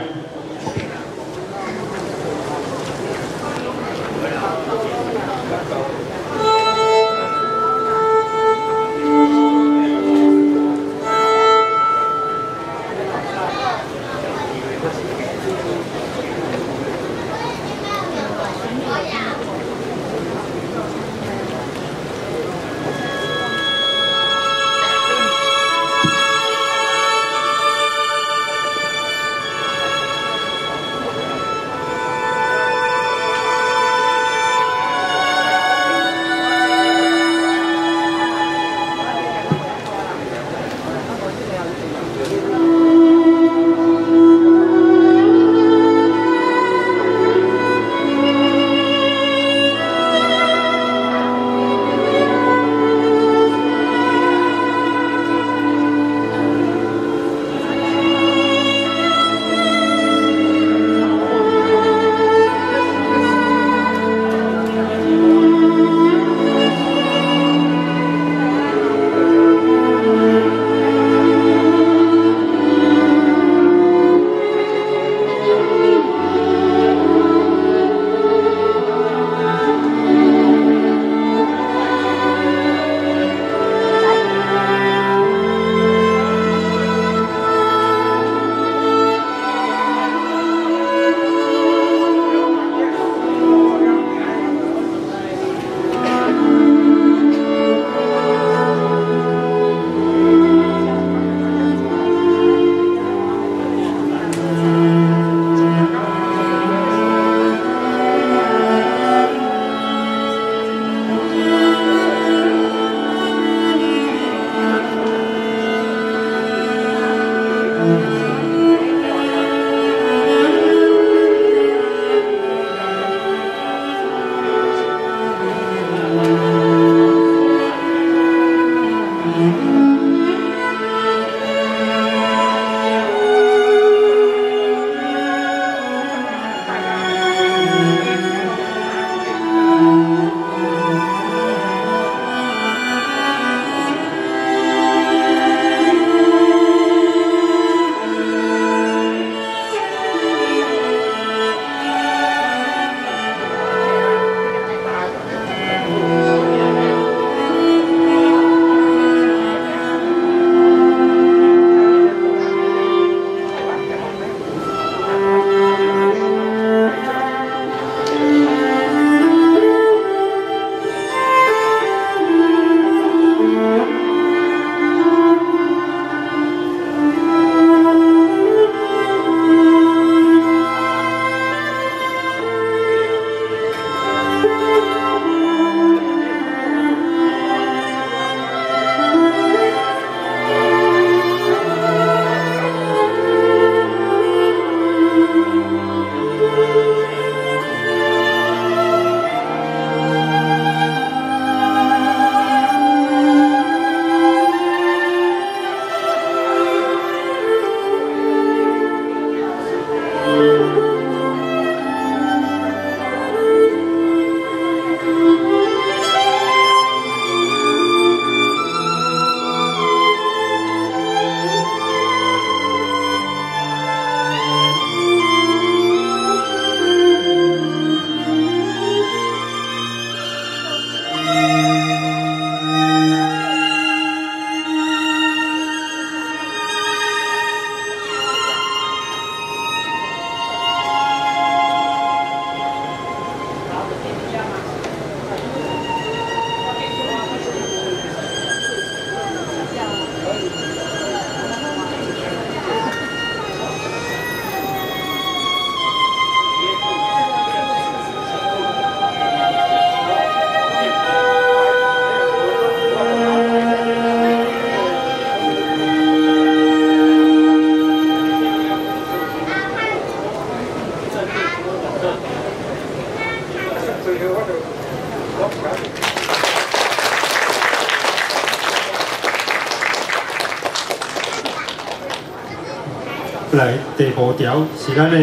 来第五条是咱的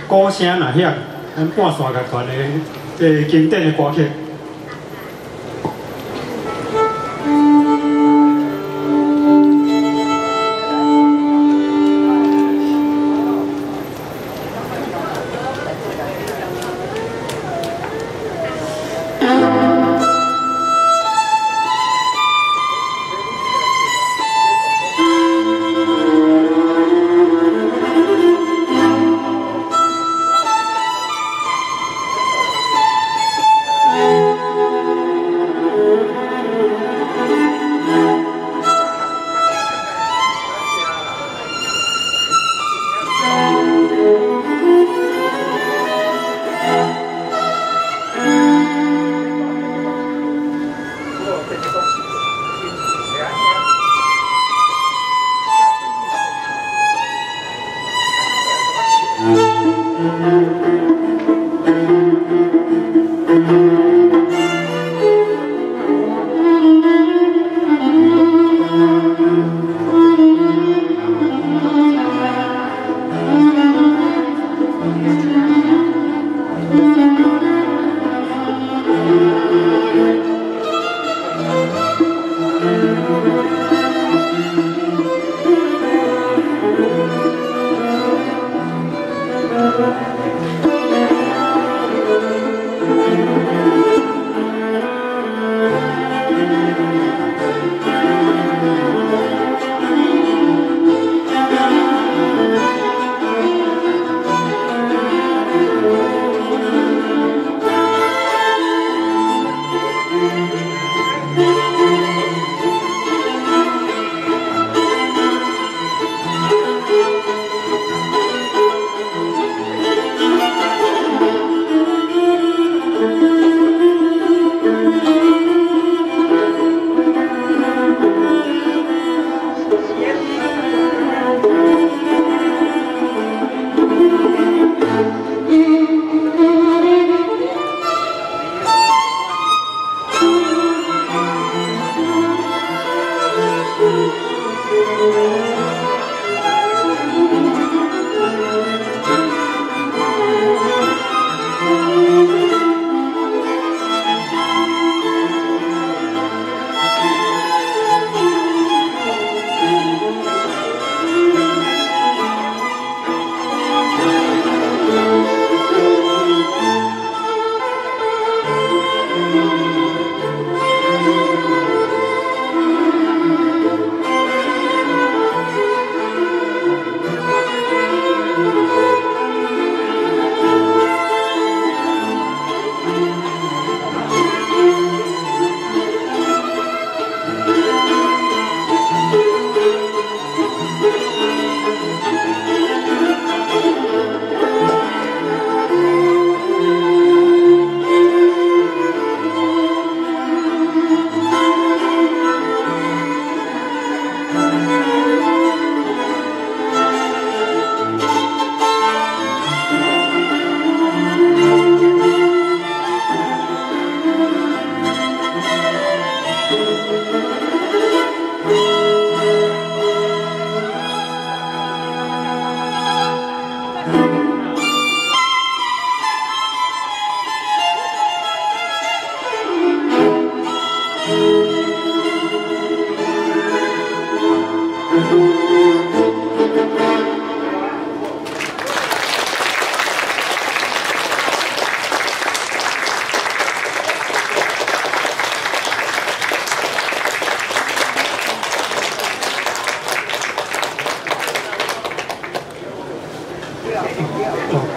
鼓声呐响，咱半山乐团的经典的歌曲。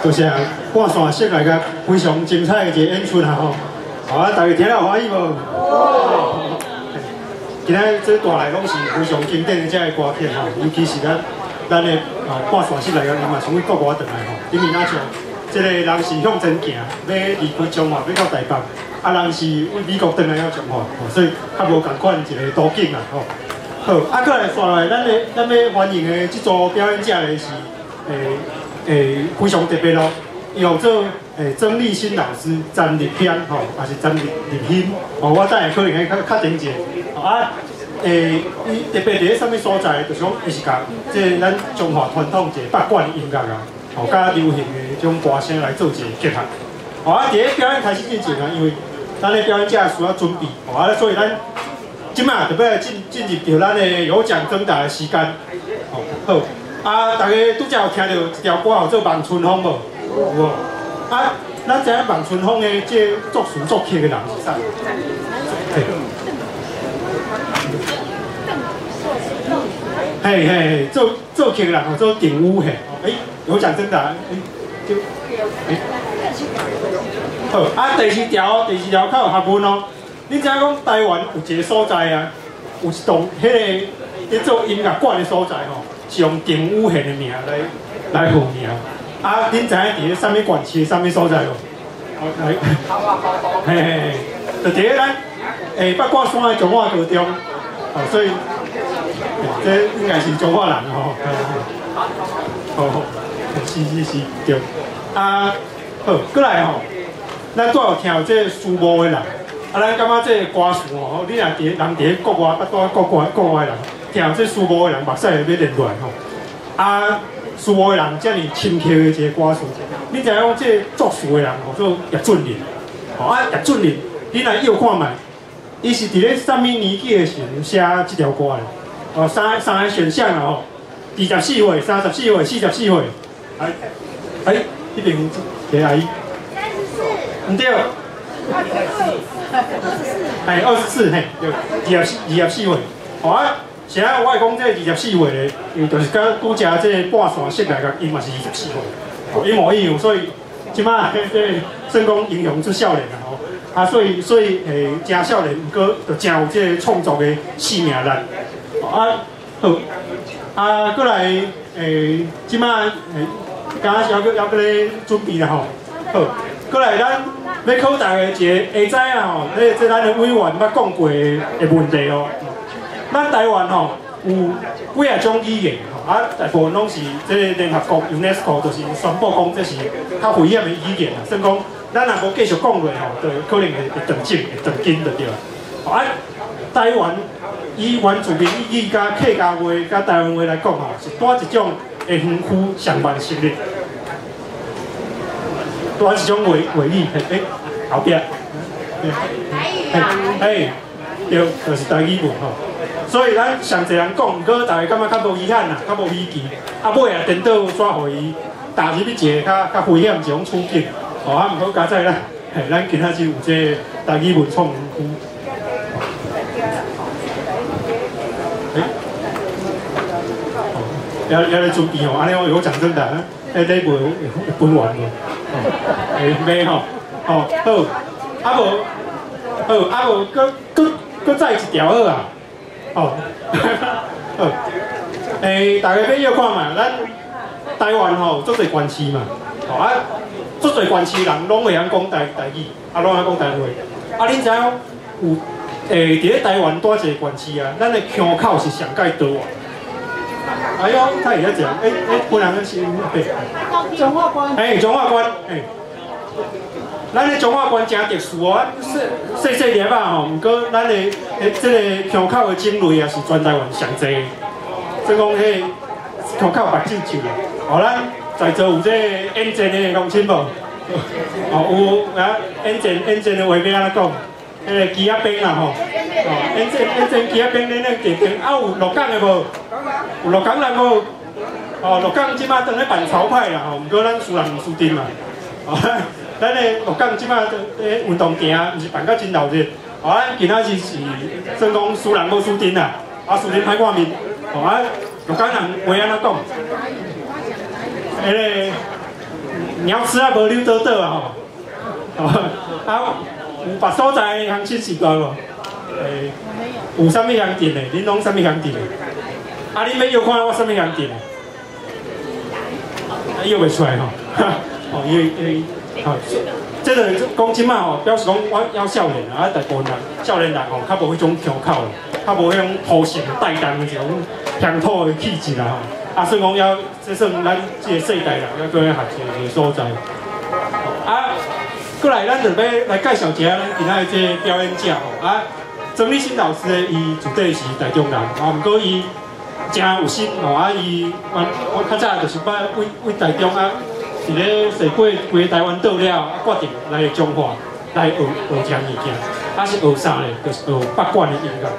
就是半线式来个非常精彩的一个演出啊吼！好啊，大家听了欢喜无？今仔这带来拢是非常经典的这个歌曲吼，尤其是咱的半线式来个，伊嘛从国外转来吼，因为那像这个人是向前行，要离开中华要到台北，啊人是为美国转来要中华，所以较无共款一个途径啦吼。好，啊，过来刷来，咱要欢迎的这组表演者的是非常特别咯，有做曾立新老师、詹立偏吼，还是詹立新哦，我等下可能会较精简啊。伊特别伫啥物所在，就是讲伊是甲即咱中华传统一个八卦音乐啊，吼，甲流行的这种歌声来做一个结合。哦，啊，伫咧表演开始之前啊，因为咱的表演者需要准备，哦，啊，所以咱即马特别进入到咱的有奖征答的时间，哦，好。啊！大家拄则有听到一条歌叫做《望春风》无？有无？啊！咱知影望春风的这作词作曲的人是啥？嘿嘿，作曲的人叫做鼎武嘿。有奖征答，好啊！第二条较有学问哦。你知影讲台湾有一个所在啊，有一栋迄个咧做音乐馆的所在吼。是用鼎武县的名来号名，啊，恁知影伫咧啥物县市、啥物所在无？好来，嘿嘿，就伫咧咱八卦山的中华高中，所以这应该是中华人吼。好，是对。好，过来吼，咱都有听这书mú的人，咱感觉这歌词吼，你若伫人伫国外，国外人听这书mú的人，目屎会要连乱吼。书mú的人遮尔深刻的一个歌词，你知影这作词的人吼做叶俊麟，叶俊麟，你来摇看觅，伊是伫咧啥物年纪的时阵写这条歌的？三个选项啦吼，24岁、34岁、44岁，一定给阿姨。唔对。24，嘿，对，24岁。是啊，我会讲这24岁的，因为就是甲拄则这半线色来个，伊嘛是24岁，一模一样，所以即马这算讲英雄出少年啦吼。所以真少年，不过就真有这创作的生命力。好，过来即马刚刚要搁咧准备啦吼。好，过来咱要考大家一个会知啦吼，这咱的委员捌讲过的问题哦。咱台湾吼有几种语言吼，大部分拢是这联合国 UNESCO 就是宣布讲这是较危险的语言啦。算讲咱若无继续讲落吼，就可能会断症、会断根就对啦。台湾以原住民语甲客家话、甲台湾话来讲吼，是带一种会丰富上万实力，带一种话语，后壁，对，就是台语文吼。所以咱上侪人讲，毋过大家感觉较无遗憾啦，较无稀奇。尾啊，颠倒煞互伊踏入一个较危险一种处境。毋好加在咱今仔日有这台语文创园区。要来准备吼，安尼我有讲真的，礼物会分完无？袂吼，无，搁再一条好啊。大家要摇看嘛，咱台湾吼足侪县市嘛，足侪县市人拢会晓讲台语，拢会晓讲台话。恁知影有伫咧台湾多一个县市啊，咱的腔口是上界多啊。哎呦，他会晓讲，本人是中华关。中华关，咱的中华关真特殊哦，细粒啊吼，毋过咱的这个腔口的种类也是全台湾上济，所以讲腔口白酒酒啦。咱在座有这演战的乡亲无？有演战的话要安怎讲？鸡仔兵啦吼，演战鸡仔兵咧地平有鹿港的无？有鹿港人无？鹿港即马当咧办潮派啦吼，毋过咱输人毋输阵嘛。咱的鹿港即马运动行，毋是办到真闹热。咱今仔日是算讲输人无输阵啦，输阵歹看面。鹿港人话安怎讲？鸟吃啊无溜倒倒啊吼。有别所在的乡亲习惯无？有啥物乡镇的？恁拢啥物乡镇的？恁要摇看我啥物乡镇的？摇袂出来吼。这个讲即马吼，表示讲我要少年啊，大部分人少年人吼，较无迄种腔口啦，较无迄种土性带动的一种乡土的气质啦吼。所以讲要，这算咱这个世代人要搁咧学习一个所在。过来，咱就要来介绍一下咱今仔这个表演者吼。曾立新老师呢，伊自底是台中人，毋过伊真有心吼。伊我较早就是捌为台中伫咧踅过规台湾岛了，决定来中华来学这物件。是学啥咧？就是学八卦的音乐。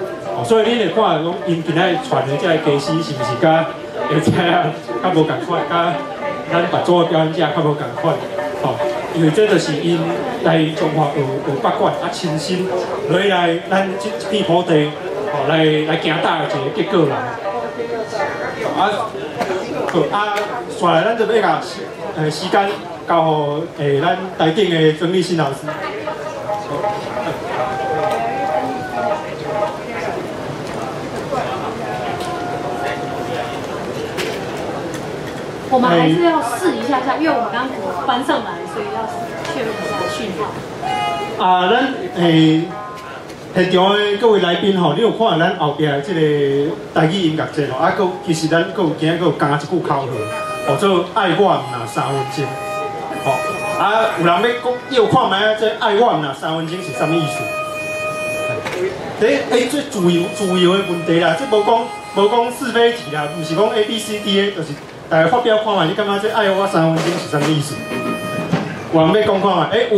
所以恁会看讲，因今仔传的这个歌词是毋是甲会知啊？较无共款，甲咱别组的表演者较无共款。因为这就是因来中华学八卦亲身落来咱这片土地，来行大的一个结果啦。下来咱就要甲时间交互咱台顶的曾立新老师。我们还是要试一下，因为我们刚刚搬上来，所以要确认一下讯号。咱现场的各位来宾吼，你有看咱后壁即个台语音乐节吼，其实咱有今日有加一句口号，叫做“爱我唔拿3分钟”。吼，有人要讲，你有看卖这“爱我唔拿3分钟”是啥物意思？这自由的问题啦，这无讲是非题啦，唔是讲 A B C D 的，就是大家发表看卖，你感觉这“爱我3分钟”是啥物意思？有人要讲看卖，有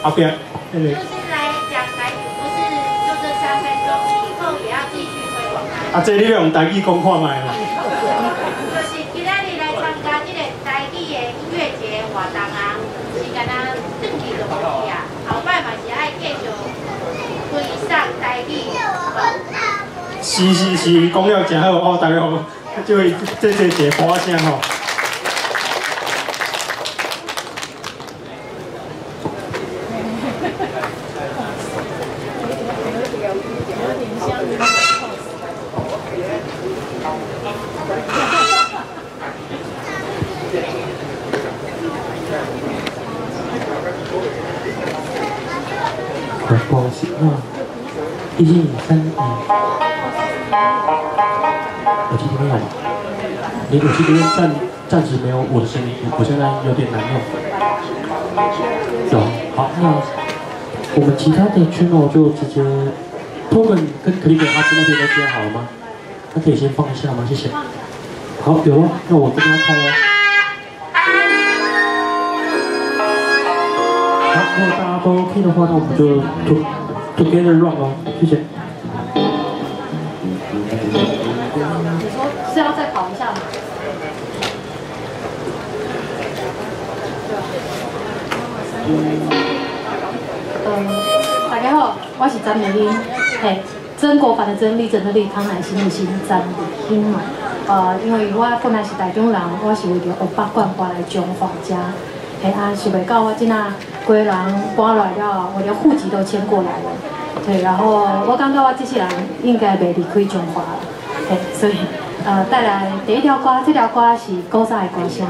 后壁那个。 这你要用台语讲看卖啦。就是今仔日来参加这个台语的音乐节活动啊，是干那转去就无去啊，后摆嘛是爱继续推上台语。是，讲了真好哦，大家好，就会这一个花声吼。 不好意思，那1、2、3，耳机这边有吗？你耳机这边暂时没有我的声音，我现在有点难用。有，好，那我们其他的 channel 就直接 Token 跟可丽跟阿芝那边都接好了吗？那可以先放一下吗？谢谢。好，有了，那我这边要开了。 好，如果大家都 OK 的话，那我们就 together run 哦，谢谢。你说是要再跑一下吗？大家好，我是詹美玲，嘿，曾国藩的曾，立正的立，康乃馨的馨，詹美玲嘛。因为我本来是台中人，我是为着学八卦搬来中华家，嘿想袂到我今仔规人搬来了，我连户籍都迁过来了，对，然后我感觉我这些人应该袂离开中华了，嘿，所以带来第一条歌，这条歌是古早的歌声。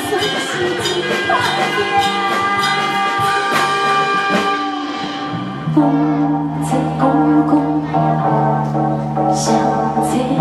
顺是一拍赢。讲这讲讲，想这讲。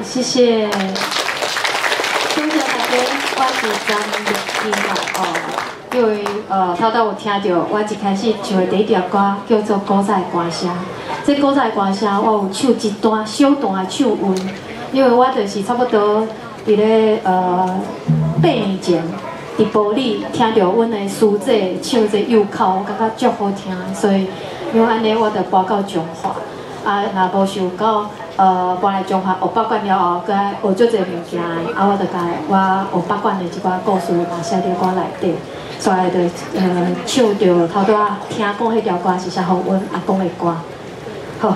谢谢，多谢大家，我是张玉英啦哦，因为头头有听到，我一开始唱的第一条歌叫做《古早的歌声》。这古早的歌声，我有唱一段小段的唱韵，因为我就是差不多伫咧8年前，伫埔里听到阮的师姐唱这幼口，我感觉足好听，所以因为安尼我就搬到中华。啊，若无想到搬来中华学北管了后，佮学足侪物件的，啊，我就甲我学北管的一寡故事嘛写伫歌内底，所以就唱着头拄仔听讲迄条歌是写互阮阿公的歌。好，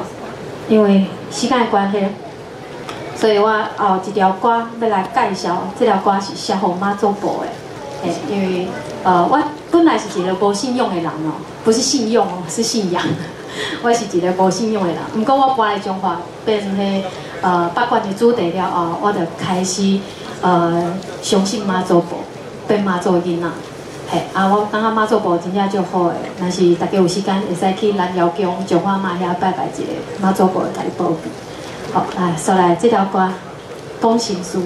因为时间的关系，所以我后一条歌要来介绍，这条歌是写互妈祖婆的。因为我本来是一个无信仰的人哦，不是信用哦，是信仰。我是一个无信用的人，不过我搬来中华变迄北管的主题了后，我就开始相信妈祖婆，变妈祖囡仔。嘿，啊，我感觉妈祖婆真正足好的，若是大家有时间会使去南寮宫、石花妈遐拜拜一下，妈祖婆会甲你保庇。好，来，说来这条歌《讲情书》。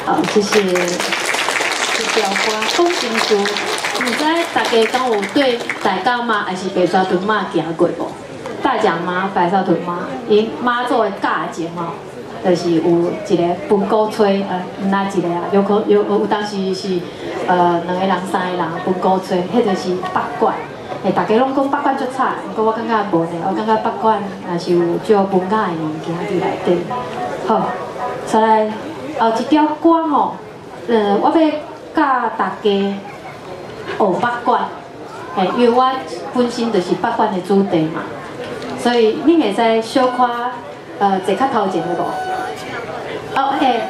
好，谢谢。这条歌讲清楚，唔知大家敢有对大甲妈还是白沙屯妈行过无？大甲妈、白沙屯妈，因妈祖的嫁前吼，就是有一个分鼓吹，毋哪一个啊？有当时是2个人、3个人分鼓吹，迄就是八卦。大家拢讲八卦足差，不过我感觉无呢，我感觉八卦也是有少文雅的物件伫内底。好，再来后一条歌吼，我要教大家学八卦，因为我本身就是八卦的主题嘛，所以恁会使小可坐较头前的无？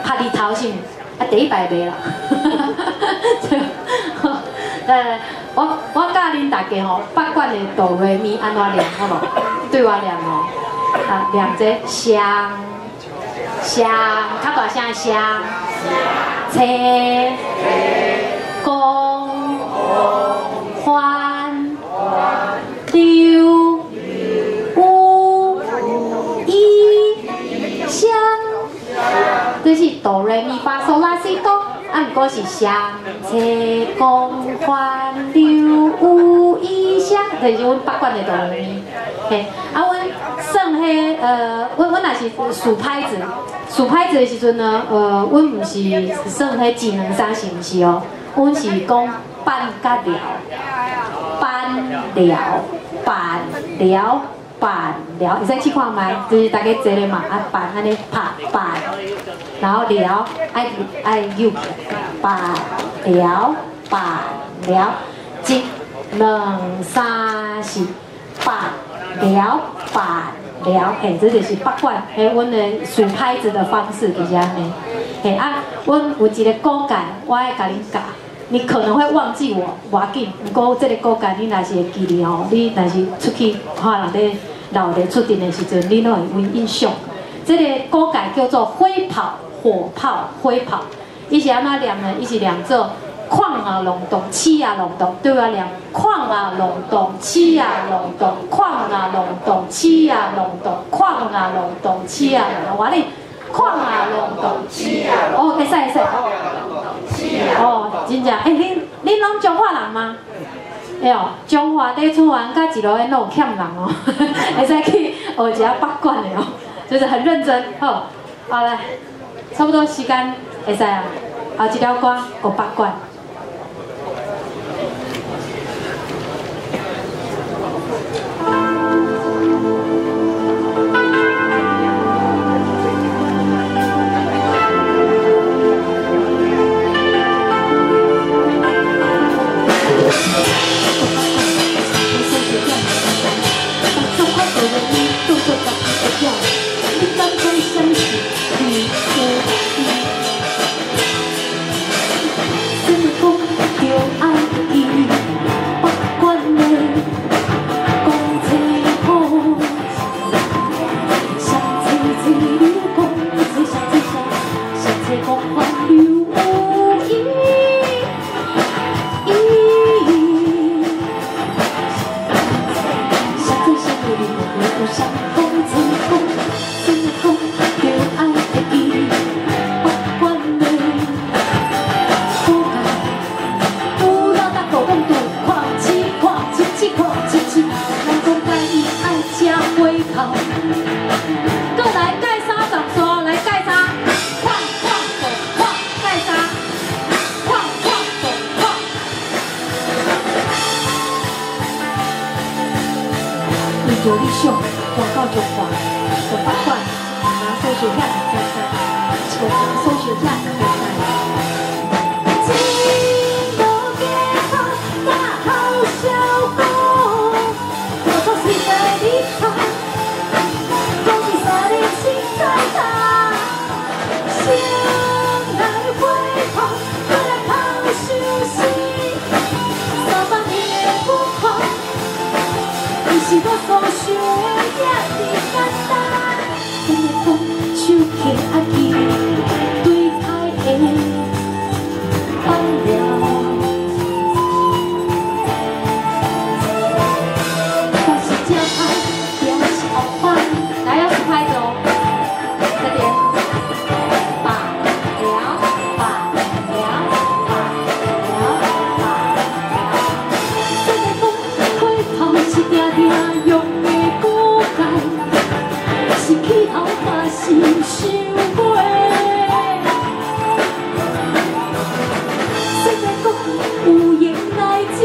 拍日头是第一排袂啦。我教恁大家吼，八卦的哆来咪安怎念好无？对我念哦，念这香。香，较大声香，车，公，欢，六，五，一，香，这是哆来咪发嗦拉西哆，毋过是香，车，公，欢，六，五，一，香，这是阮八卦的哆来咪。嘿，阮算迄阮也是数拍子。数拍子的时阵呢，阮毋是算迄技能三是毋是哦？阮是讲班甲了，班了，班了，班了，会使去看觅，就是大家坐咧嘛，班安尼拍班，然后了爱扭起，班了，班了，1、2、3、4，班了，班。嘿，这就是八卦，嘿，阮的数拍子的方式就是安尼。嘿阮有一个歌介，我爱甲恁教，你可能会忘记我，无要紧。不过这个歌介你若是会记哩吼，你若是出去看人咧闹热出阵的时阵，你拢会有印象。这个歌介叫做灰跑、火炮、灰跑，伊是安怎念呢？伊是念做。矿啊隆咚，气啊隆咚，对我念矿啊隆咚，气啊隆咚，矿啊隆咚，气啊隆咚，矿啊隆咚，气啊隆咚，我哩矿啊隆咚，气啊隆咚，哦，会使会使，哦，真正，恁拢彰化人吗？哎呦，彰化底厝湾甲一路拢有欠人哦，会使去学一下八卦的哦，就是很认真。好，好来，差不多时间会使啊，后一条歌学八卦。动作把你的掉，你刚刚相信。头。过来盖衫十刷，来盖衫，哐哐咚哐，盖衫，哐哐咚哐。为着理想，广告中华，我八卦，拿搜学下盖衫，我拿搜学下盖衫。 是我所想的也是简单，今日讲手起阿记，对爱的放了。但是这拍也是后悔，来要是拍着哦，快点，把了，把了，把了，现在讲回头是定定。 是起头，嘛是想过。现在讲有缘来这，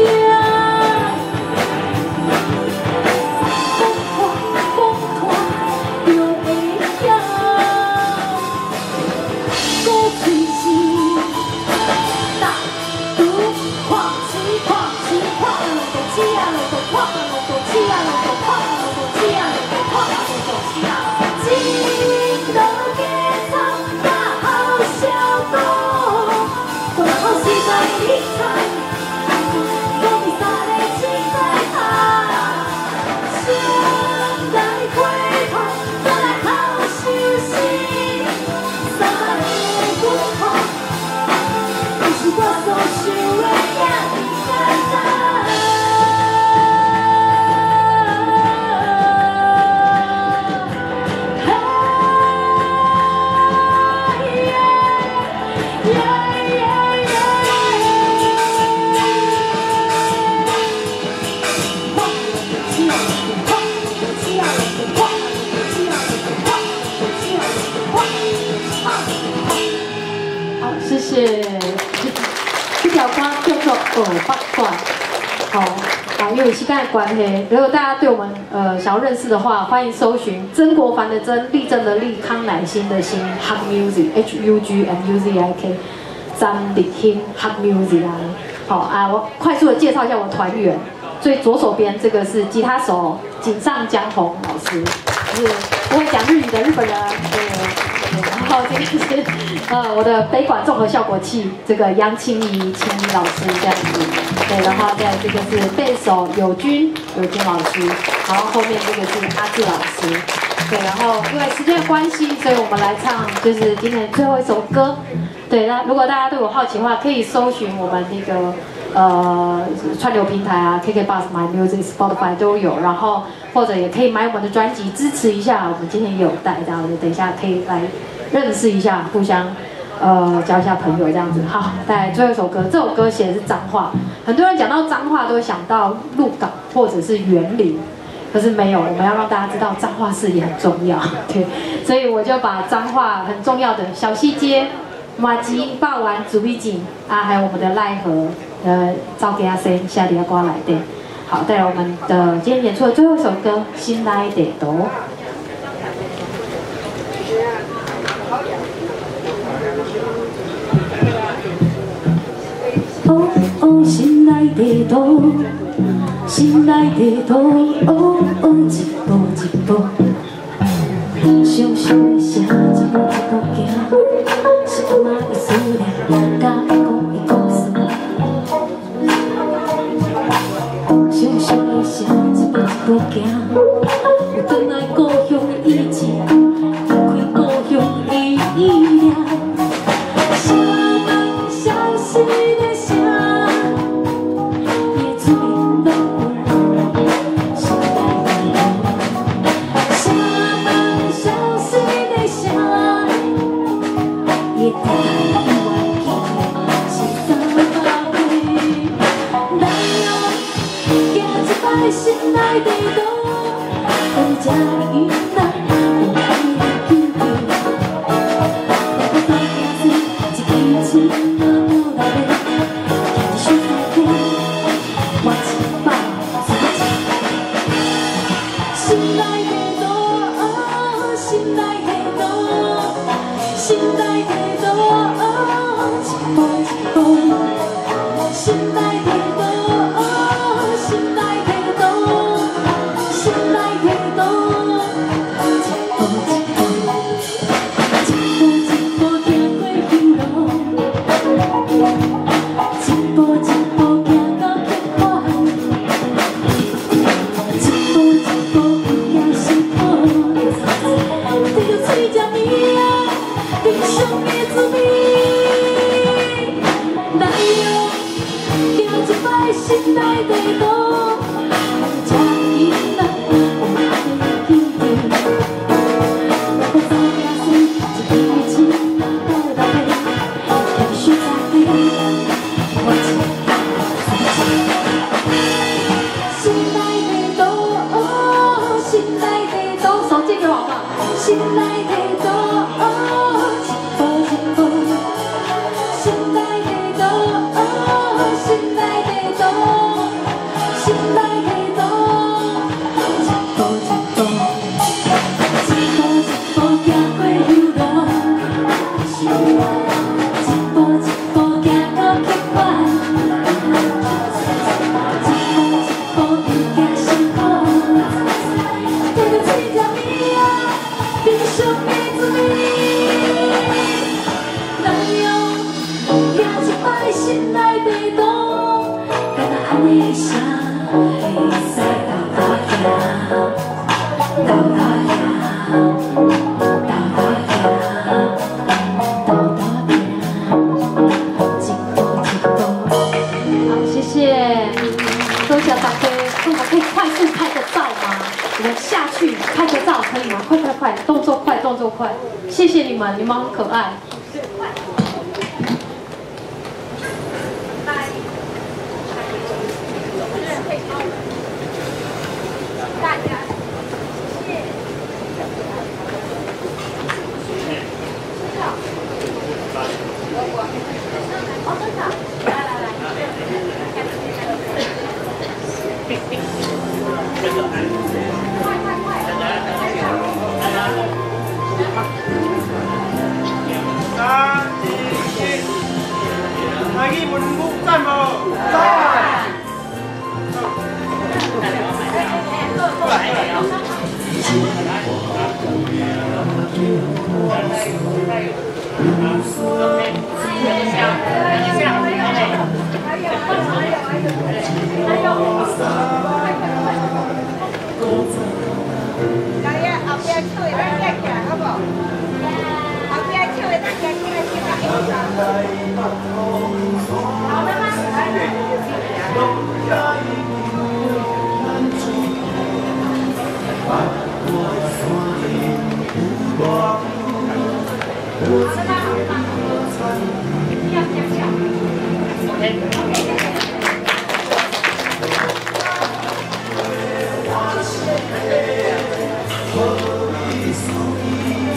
风看就会晓。过去是大赌，看钱看钱看了就吃啊，就看了就吃啊，就看了就吃啊，就看了就吃啊。 一路加长，大好小哥，大好时代你猜，我比三个青菜下，想来回头，再来好休息，三个滚头，不是我所想的也简单。 好，谢谢。这条歌叫做《八卦》。好啊，因为时间的关系，如果大家对我们想要认识的话，欢迎搜寻曾国藩的曾，立正的立，康乃馨的馨 ，Hug Music HUGMUZIK， 张立馨 Hug Music 啊。好啊，我快速的介绍一下我团员。最左手边这个是吉他手井上江宏老师，是不会讲日语的日本人。对，然后这个是我的北管综合效果器，这个杨清怡老师这样子。对，然后再这个是贝手友军老师，然后后面这个是阿志老师。对，然后因为时间的关系，所以我们来唱就是今天最后一首歌。对，那如果大家对我好奇的话，可以搜寻我们那个。串流平台啊 ，KKBOX、My Music、Spotify 都有，然后或者也可以买我们的专辑支持一下。我们今天也有带，这样子，等一下可以来认识一下，互相交一下朋友这样子。好，带来最后一首歌，这首歌写的是彰化，很多人讲到彰化都会想到鹿港或者是园林，可是没有，我们要让大家知道彰化市也很重要，对，所以我就把彰化很重要的小西街、麻吉、霸丸、竹米井啊，还有我们的赖河。招给阿生下里阿瓜来的，好，带来我们的今天演出的最后一首歌《心内地图》。哦哦，心内地图，心内地图，哦哦，一步一步，小小的声，一步一步行，是阿妈的思念，甲讲的故事。 小小的声，一步一步行，有转来故乡的意志，离开故乡的意念。声梦消失的声，也出名了。心内地图，声梦消失的声，心内的路，心内的路，一步一步，心内的路，心内的路，心内的路，一步一步，一步一步行过幽路，一步一步行到结果。心内的路，才引来有天天。我走呀走，一日情到到尾，继续在飞，我心内的路，心内的路，手借给我吧。心内的路，一步一步，心内的路，心内的。心内的路，一步一步，一步一步行过幽路，一步一步行到结果，一步一步遇见辛苦，得到这条命啊，人生的滋味，哪有行一摆心内的路？安尼想，会使豆豆行，豆豆行，豆豆行，豆豆行，一步一步。好，谢谢。多谢大家，我们可以快速拍个照吗？我们下去拍个照可以吗？快快快，动作快，动作快。谢谢你们，你们很可爱。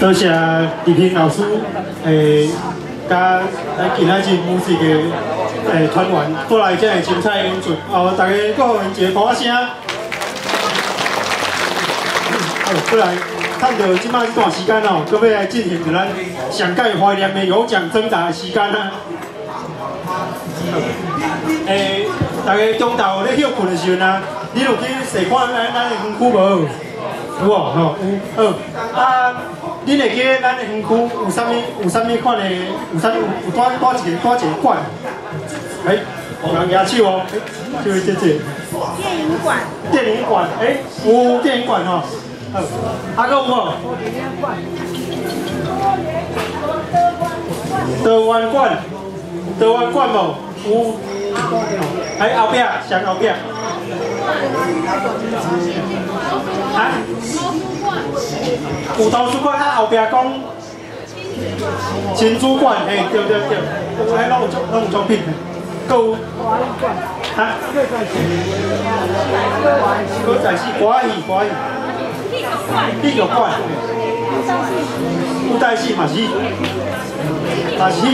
多谢李平老师，甲今仔日music的团员过来这个精彩演出，大家各互因一个鼓声。过来，趁着即摆这段时间哦，搁要来进行着咱上届怀念的有奖征答的时间啊。大家中昼咧休困的时阵啊，你有去试看咱的园区无？有哦，吼有。好，恁会记咱的园区有啥物款的？有啥有带一个馆？有人举手哦，就是这。电影馆。电影馆，有电影馆吼。好，还有无？德湾馆无？有。喺后壁，上后壁。啊？有图书馆，后壁讲亲子馆，对，喺拢有作品，搁有啊？搁在是歌戏，体育馆，舞台戏嘛是体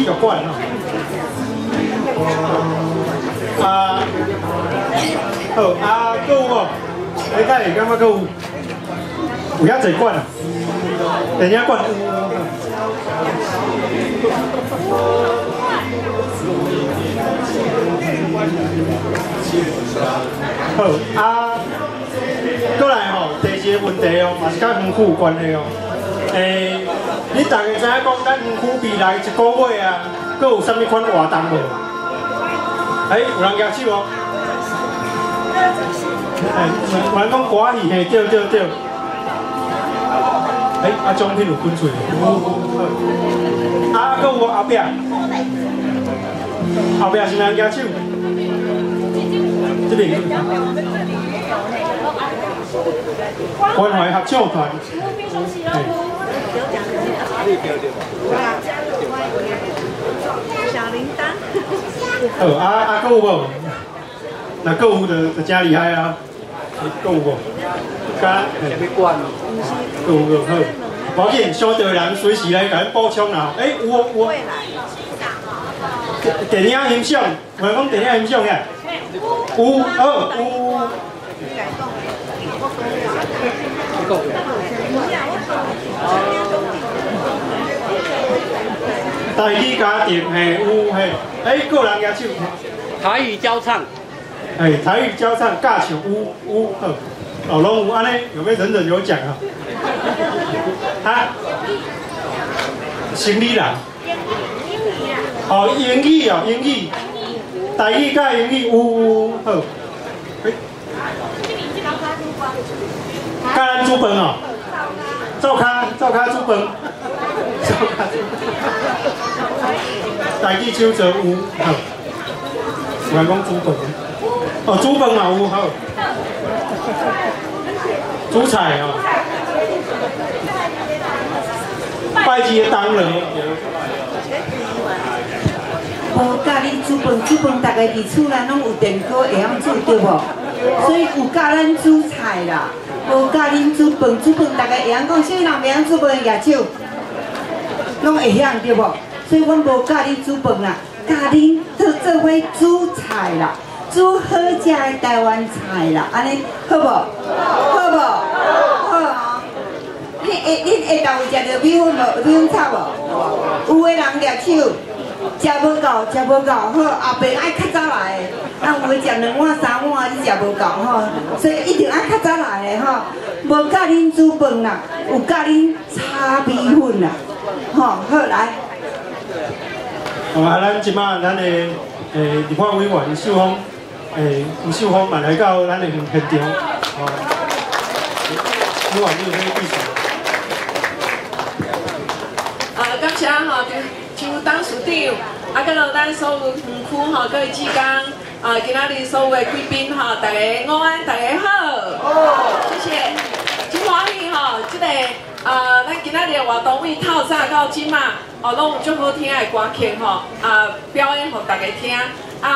育馆吼。好，搁有无？你敢会感觉搁有遐侪馆啊？电影馆。好啊，过来吼，第二个问题哦，嘛是甲园区有关系哦。你大家知影讲，咱园区未来1个月啊，佫有啥物款活动无？有人举手哦。有人讲歌戏，嘿，对。奖品有滚出去。佫有无后壁？后壁是哪人举手？这边。关怀合唱团。小铃铛。佫有无？那佫有就真厉害啊！佫有无？加佫有好，无要紧，相对人随时来甲咱补充啦。有。电影音响，我讲电影音响呀。有。台语家庭嘿有嘿，个人举手。台语交唱。台语交唱教唱有好，拢有安尼，有没有人有奖啊？生理人。英语，台语甲英语有好。甲咱煮饭哦，灶骹煮饭，台语手作有好，有人讲煮饭。煮饭嘛有好，煮菜哦，拜祭的当然。无教你煮饭，大家伫厝内拢有电锅会晓煮对无？所以有教咱煮菜啦，无教恁煮饭，大家会晓讲，啥人袂晓煮饭举手，拢会晓对无？所以阮无教你煮饭啦，教恁做伙煮菜啦。煮好食的台湾菜啦，安尼好无？好无？好啊！恁下昼有食着米粉无？米粉炒无？有的人举手，食无够，好，后边爱较早来的。有的食2碗3碗，你食无够吼，所以一定爱较早来的吼。无教恁煮饭啦，有教恁炒米粉啦，吼，好来。咱即马咱的立法委员秀芳。吴秀芳嘛来到咱的现场，你话你有咩意思？感谢吼，就董事长，佮落咱所有园区吼，各位志工，今仔日所有的贵宾吼，大家午安，大家好，谢谢，真欢喜吼，这个咱今仔日的活动为透早到今嘛，拢有足好听的歌曲吼，表演互大家听，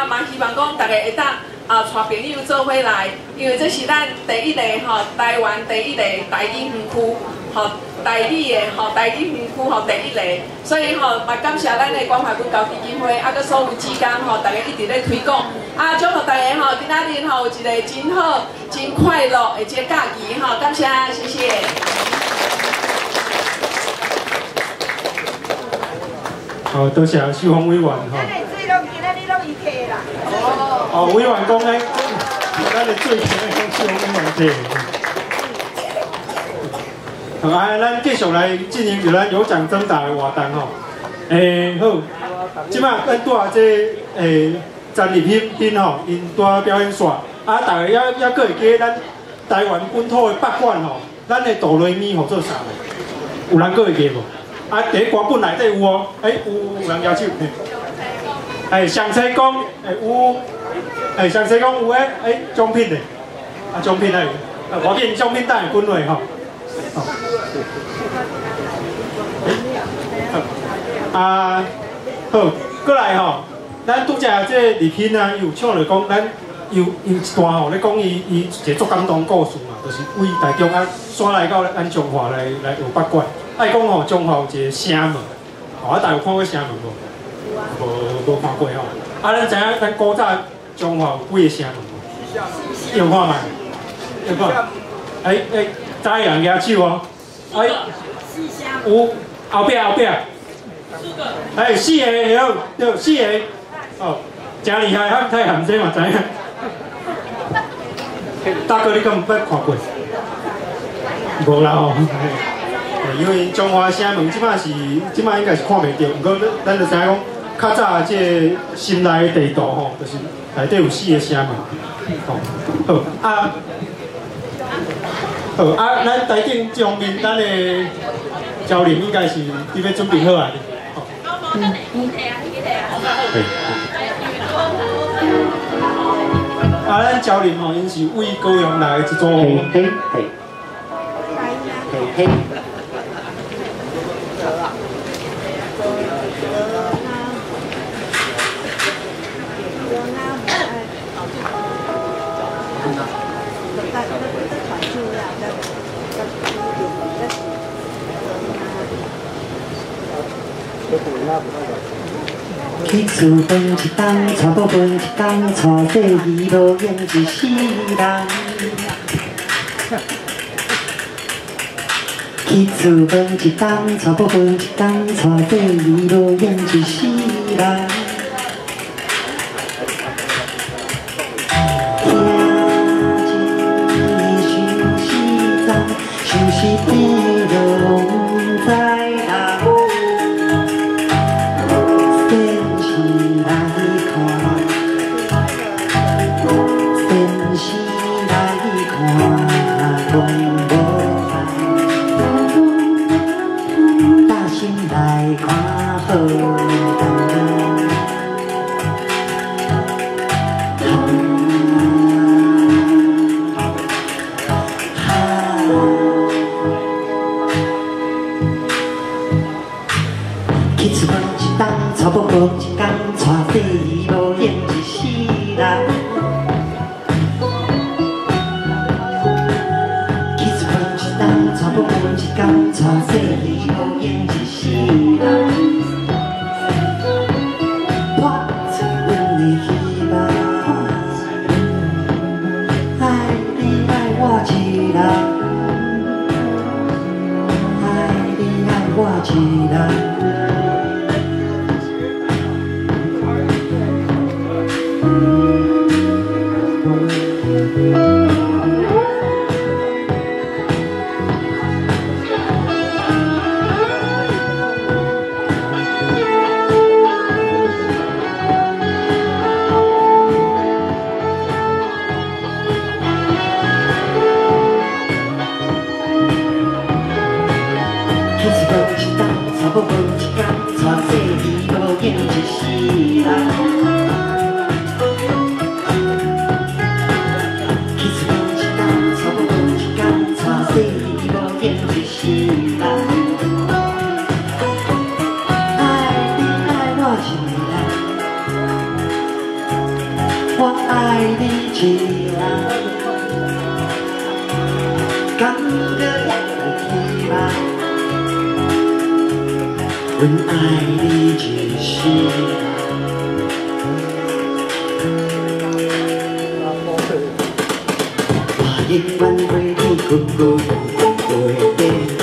嘛希望讲大家会当。带朋友做伙来，因为这是咱第一个吼，台湾第一个台语园区，吼台语的吼台语园区吼第一个，所以吼嘛感谢咱的关怀文教基金会，佮所有志工吼，大家一直咧推广，祝福大家吼，今仔日吼有一个真好、真快乐的一个假期吼，感谢，谢谢。好，多谢秀芳委员吼。委员讲咧，咱的最强的讲秀芳委员提。好，咱继续来进行就咱有奖征答的活动吼。好，即摆咱带这陈立斌吼，因带表演线，大家也佫会记咱台湾本土的北管吼，咱的哆来咪吼做啥？有人佫会记无？第一歌本内底有哦，有人举手。详细讲，有，详细讲有诶，奖品嘞，奖品嘞，我见奖品等下滚落吼。好，过来吼，咱拄则这李品啊，伊有唱着讲，咱有一段吼咧讲伊一个足感动故事嘛，就是为大中选来到咱中华来学北管，爱讲吼中华有一个城门，大家有看过城门无？无看过吼。咱知影咱古早中华有几个城门无？有看嘛？有看？早人举手哦。哎，有后壁。哎，4个会晓，对，4个，哦，真厉害，太含这嘛知影。大哥，你敢有捌看过？无啦吼，因为中华城门即摆应该是看袂到，不过咱就知影讲，较早即心内的地图吼，就是内底有4个城门。哦，好啊，咱台顶这方面，咱的教练应该是你要准备好啊。咱教练吼，因是为高雄来一组。嘿。去厝饭一顿，娶某饭一顿，娶细姨无用一世人。去厝饭一顿，娶某饭一顿，娶细姨无用一世人。想是变拢不知人。娶某婆一天，娶细姨无用一世人。去厝饭一顿，娶某婆一天，娶细姨无用一世人。破碎阮的希望，爱你爱我一人，爱你爱我一人。不分一天，娶细姨无用一世人。去厝饭一顿，娶不分一天，娶细姨无用一世人。爱你爱我一人，我爱你一人，感觉也有希望。阮爱你一世人，我永远为你久久陪电话，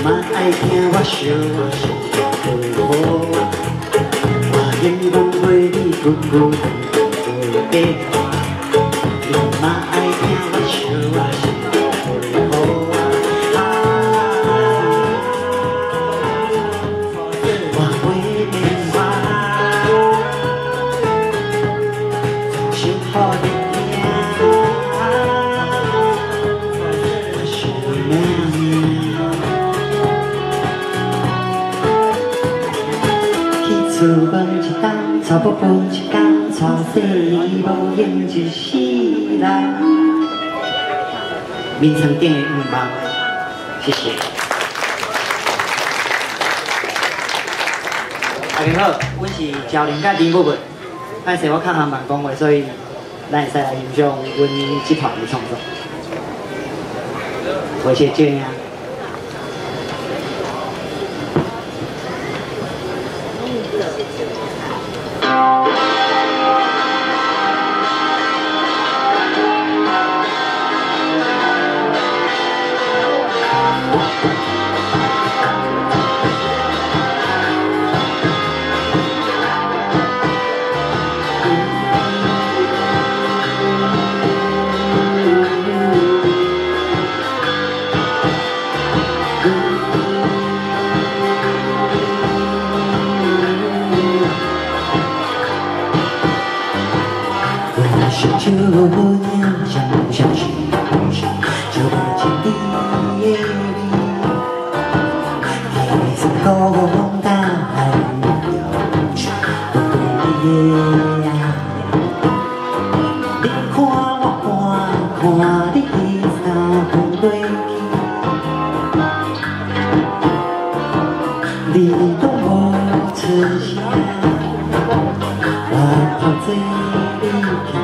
嘛爱听我想好我，我永远为你久久陪电话，嘛爱听我想厝饭一顿，娶不分一天，娶细姨无用一世人。眠床顶的愿望，谢谢。大家好，阮是教练甲林伯文。歹势我较含慢讲话，所以咱会使来欣赏阮这团的创作。我是这样。就娘相相许，就把情的夜里，一次空大海要去不对夜呀。你看我看你三分过去，你都无出现，我怕醉里去。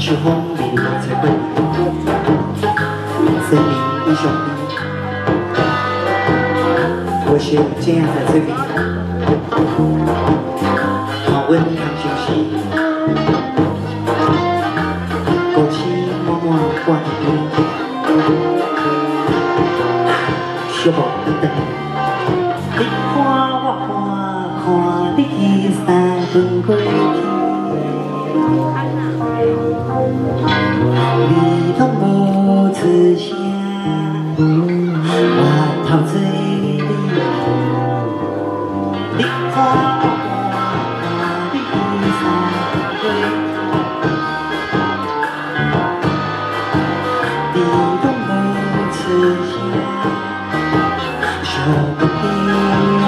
秋风里才会森林英雄里，我是这样在这里，好温康休息，枸杞默默挂在边，小宝等等，你看我看你三分过去。你都无出声，我头嘴里，你看我你三回，你都无出声，说不定啊。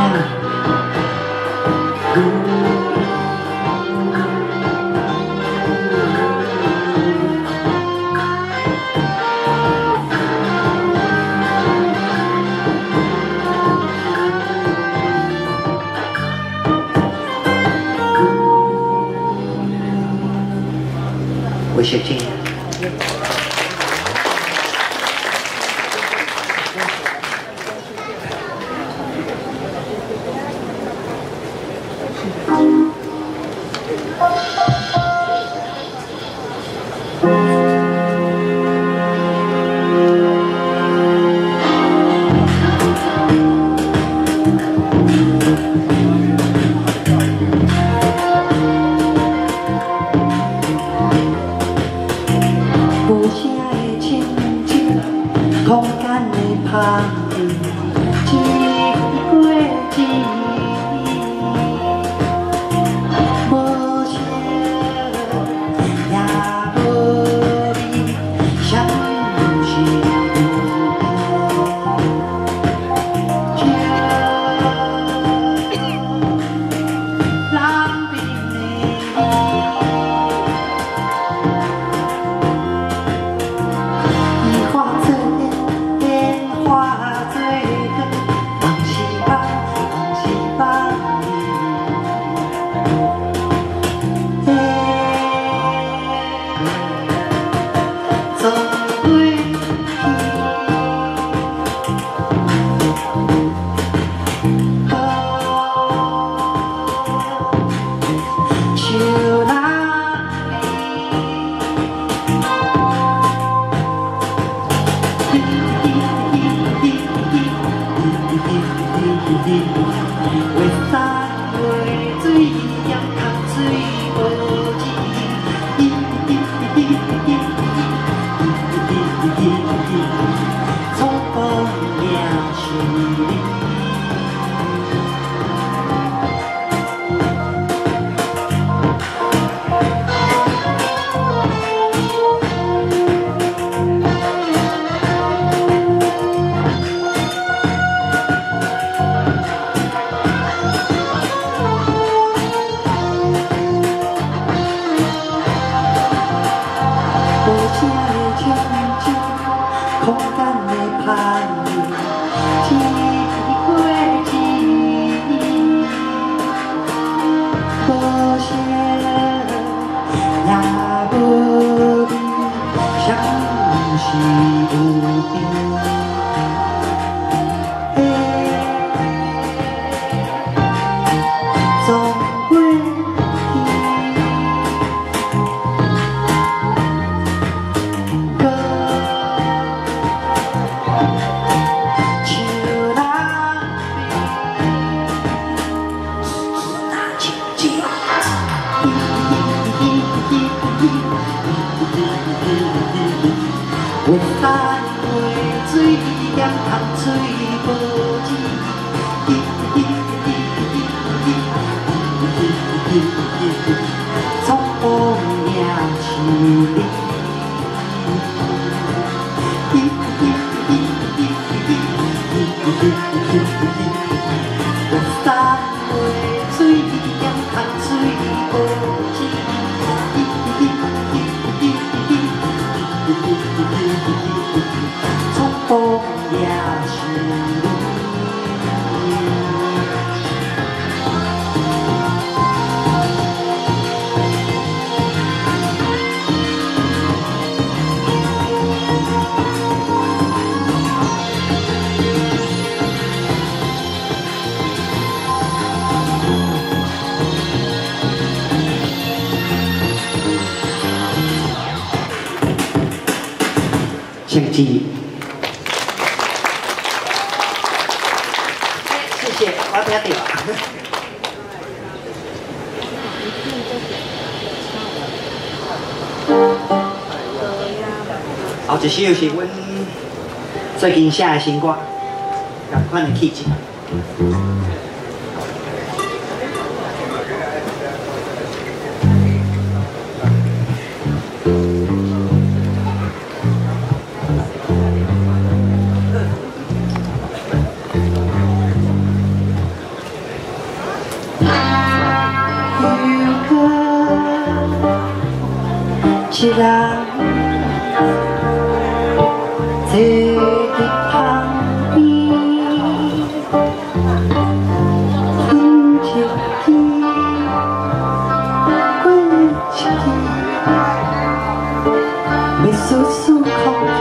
我是这样。无声的亲情，空间的香味，一过一，无声也无味，相是人比为啥为水也看水无字？从不也是你。无声的亲情，是无边。 月山月水点空水无止，从风也是你。月山月水点空水无止。 从风也是你。请记。 谢谢，我听到。后一首是阮最近写的新歌，同款的气质。一人坐伫旁边，分一支，过一支，要丝丝空气。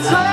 吹。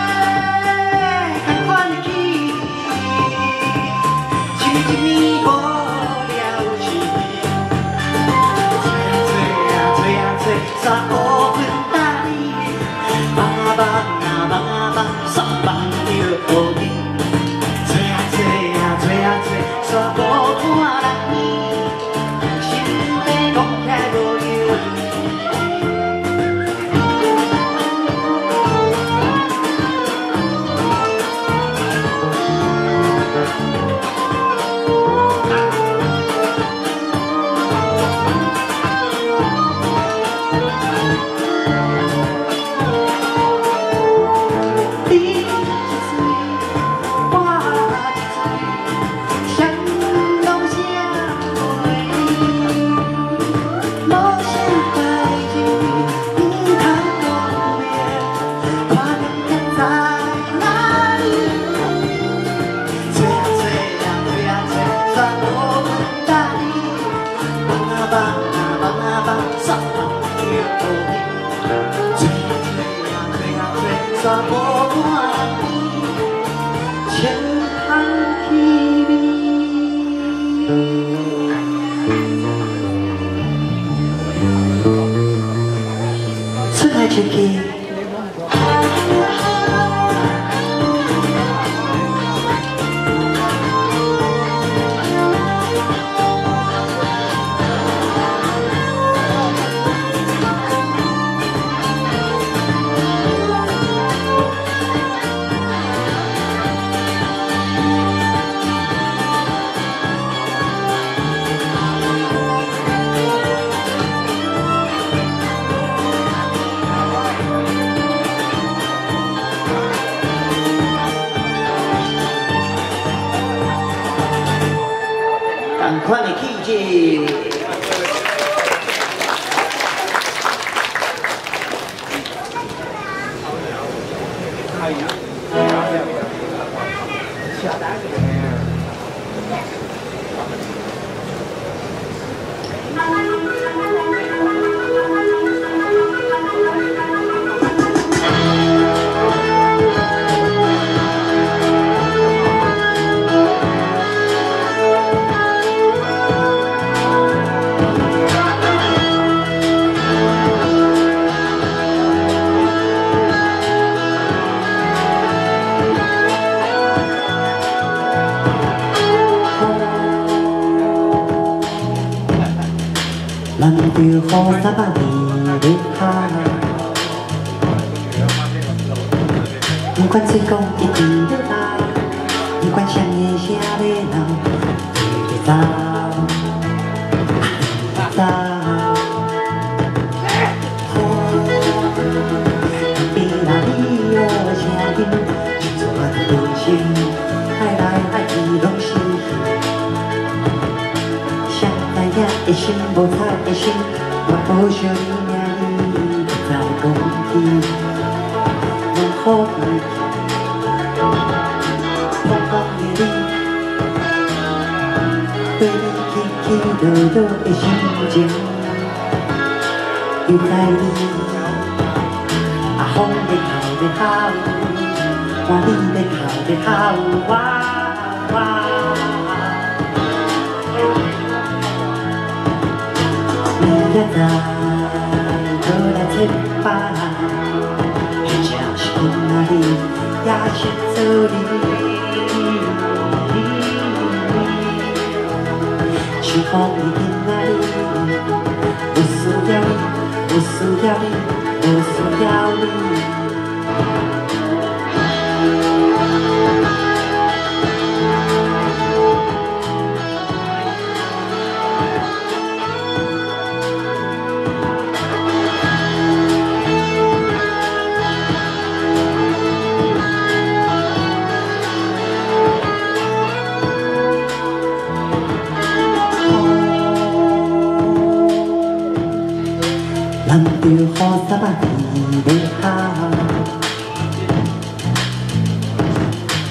同款的气质。咱着雨伞把你的下，不管吹风一直在打，不管谁的声要闹，你走，你走。比那你有声音，全人生爱来爱去拢是。一心无彩的心，我无想你名，不再讲起，拢好去。风风雨雨，对你起起落落的心情，又在你风在哭在哭，换你在哭在哭，也在过来牵绊，真正是今仔日也是做你。想讲你今仔日不需要你，不需要你，不需要你。咱着雨伞把你的下，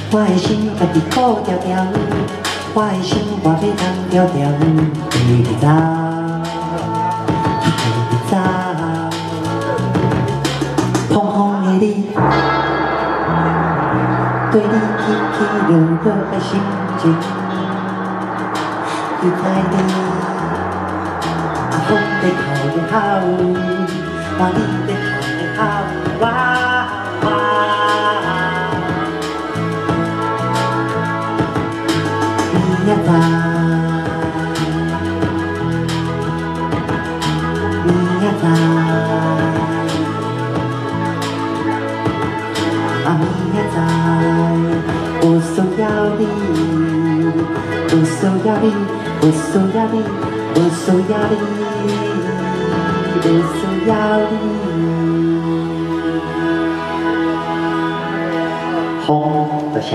我的心家己顾条条，我的心我要通条条，对你走，对你走，风风雨雨，对你起起落落的心情，又在你。风在哭在哭，换你在哭在哭，你也知，你也知，你也知，不需要你，不需要你，不需要你，不需要你。不需要你，风就下。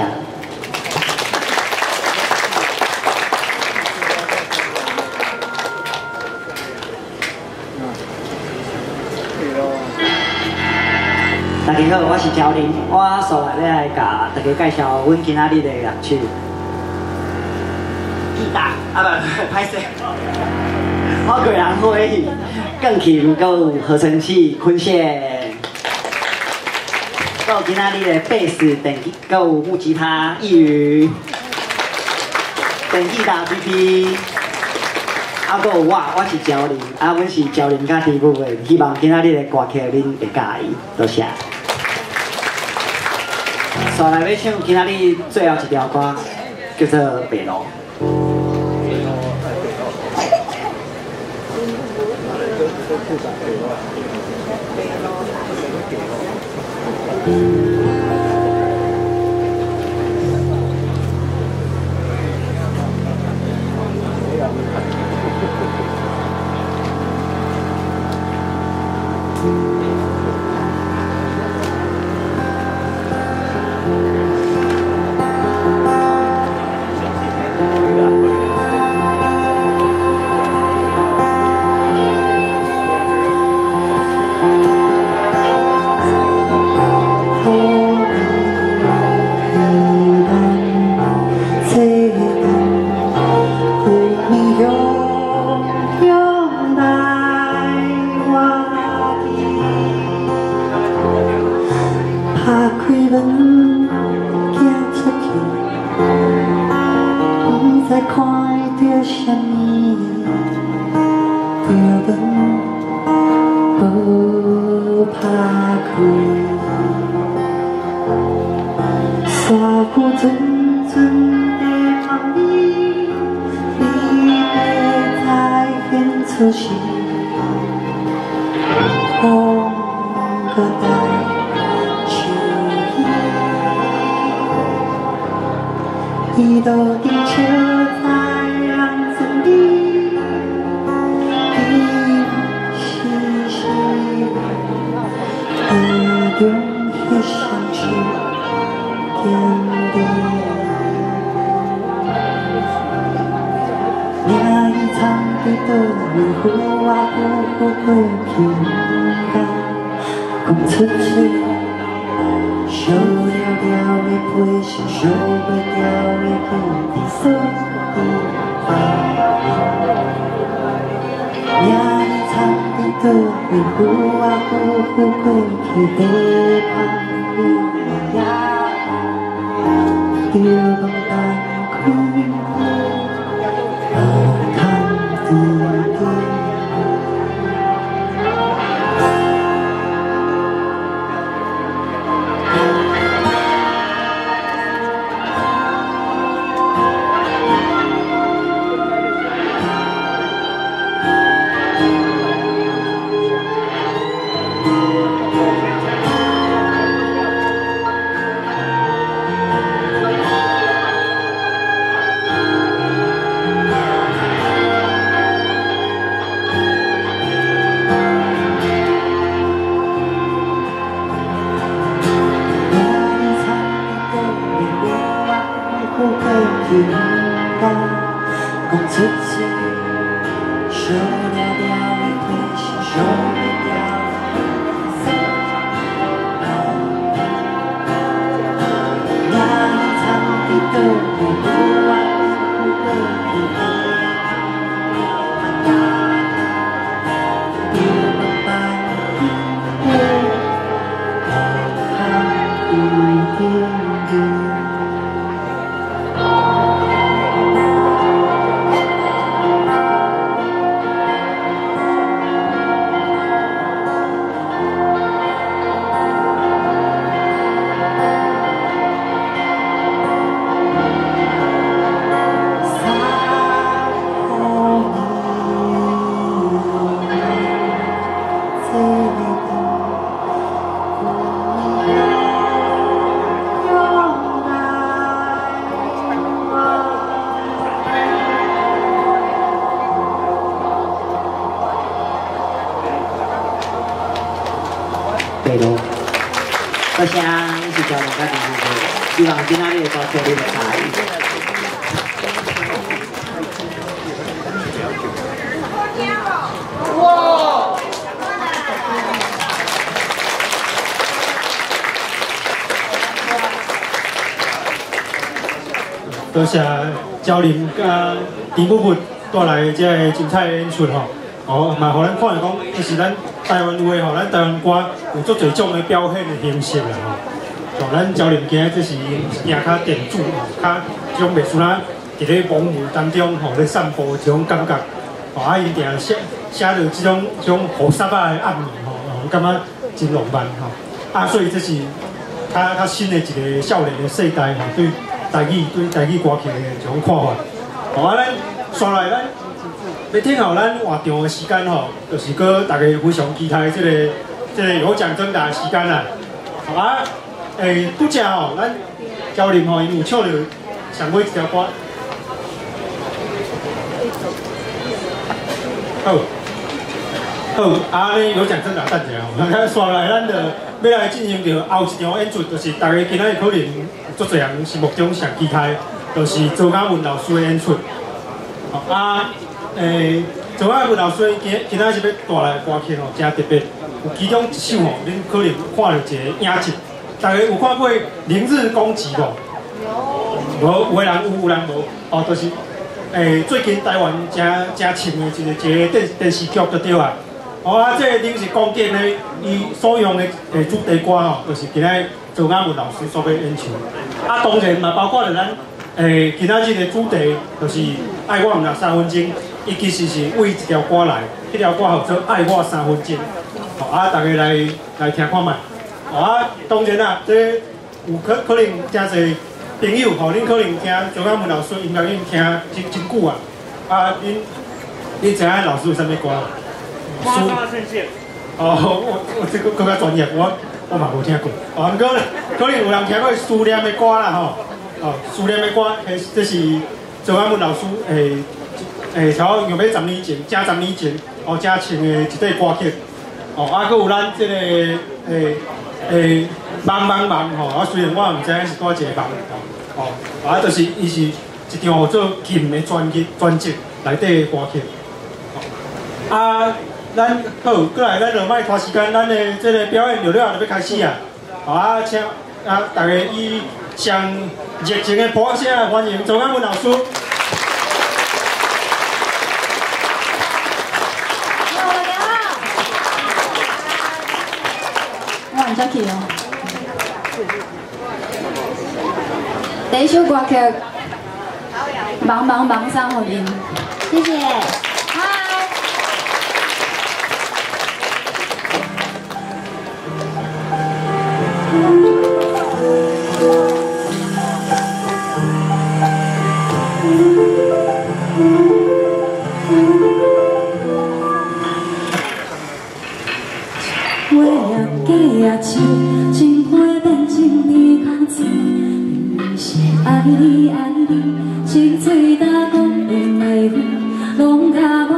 大家好，我是乔林，我所来要来甲大家介绍阮今仔日的乐曲，吉他不，歹势。我个人欢喜，钢琴、有合成器、昆线，有今仔日的贝斯、电吉，有木吉他、易宇，电吉他 BB， 啊，有我是焦林，啊，阮是焦林甲题目的，希望今仔日的歌曲恁会介意，多谢。所来要唱今仔日最后一条歌，叫做《北路》。根本无拍开，山谷阵阵的风雨，你会再现出时，风搁带秋意，伊落地笑在人生里。耳中迄双手坚定，命已藏伫倒位，浮啊浮过去，讲出嘴，烧了了的皮是烧袂了的记忆，所以命已藏伫倒位，浮啊浮过去，地旁的呀，就讲放开，无通滴滴。讲出嘴，烧了了的皮是烧袂了的命已藏伫倒位，浮啊浮过去，就讲放开，无通滴滴。对咯，多谢你是交流甲支持，希望今仔日会多谢你的参与。哇！多谢焦林甲陈伯伯带来这个精彩的演出吼。哦，嘛，互咱看下讲，就是咱台湾话吼，咱台湾歌有足侪种的表现的形式啦吼。像咱焦林今仔这是赢较电子，较这种袂输咱伫咧网络当中吼咧散播这种感觉。吼，啊，因定写着这种雨伞仔的暗暝吼，我感觉真浪漫吼。啊，所以这是较新的一个少年的世代吼，对台语歌曲的这种看法。吼，啊，咱刷来咱。要听候咱活动的时间吼，就是搁大家非常期待这个有奖征答的时间啦。好啊，拄则吼，咱焦林吼，因有唱着上尾一条歌。好，啊，咧有奖征答等者吼，刷来咱就要来进行着后一场演出，就是大家今仔日可能足侪人心目中上期待，就是周嘉文老师的演出。好啊。周亚文老师今仔是要带来歌曲吼，真特别。有其中一首吼，恁可能看到一个影集，大家有看过《明日公击》无？无，有的人有，有人无。哦，就是最近台湾真深的一个电视剧就对啊。哦啊，这个顶是光电的，伊所用的主题歌吼，就是今仔周亚文老师所要演唱。啊，当然嘛，包括了咱今仔日的主题就是爱我唔若3分钟。伊其实是为一条歌来，迄条歌叫做《爱我3分钟》。哦，啊，大家来听看卖。哦啊，当然啦，这有可能真侪朋友吼，恁可能听张嘉文老师音乐已经听真久啊。啊，恁知影老师有啥物歌？花花圣线。哦，我这个更加专业，我嘛无听过。哦，毋过可能有人听过思念的歌啦吼。哦，思念的歌，这是张嘉文老师超用要10年前，正10年前，哦，才唱的一块歌曲。哦，啊，佮有咱这个忙吼，啊，虽然我毋知影是多一个忙哦，啊，就是伊是一张叫做琴的专辑内底的歌曲。啊，咱好，过来，咱就莫拖时间，咱的这个表演就要开始啊！啊，请啊，大家以上热情的掌声来欢迎张嘉文老师。我唔得去哦。第一首歌曲《忙忙忙上好音》，谢谢。嗨。我也假也笑，情花变情你空子，明明是爱你爱你，清脆打讲变来分，拢甲我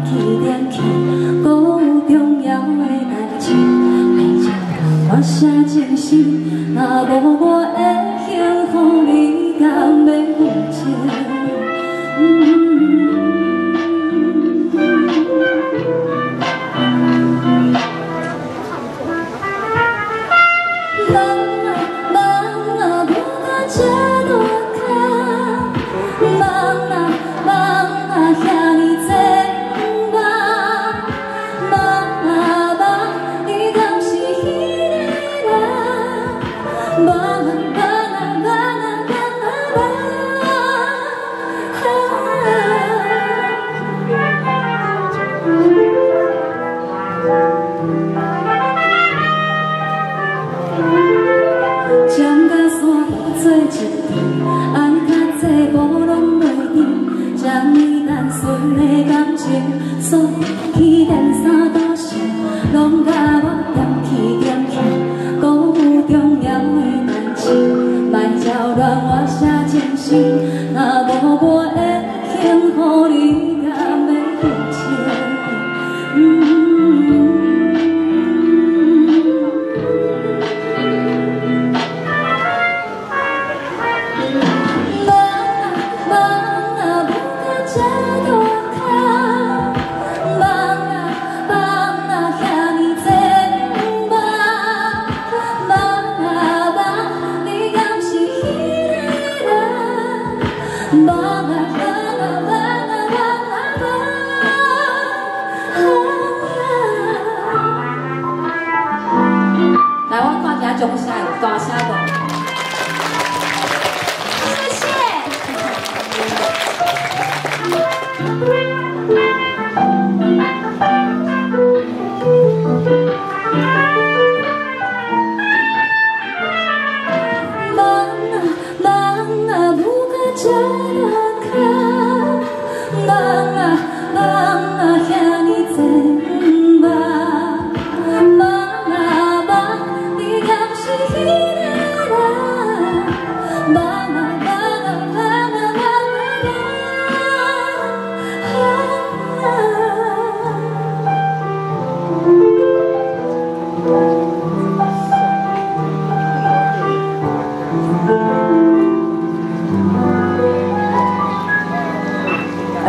惦记，搁有重要的代志，爱情让我写情诗，若无我会幸福，你敢要负责？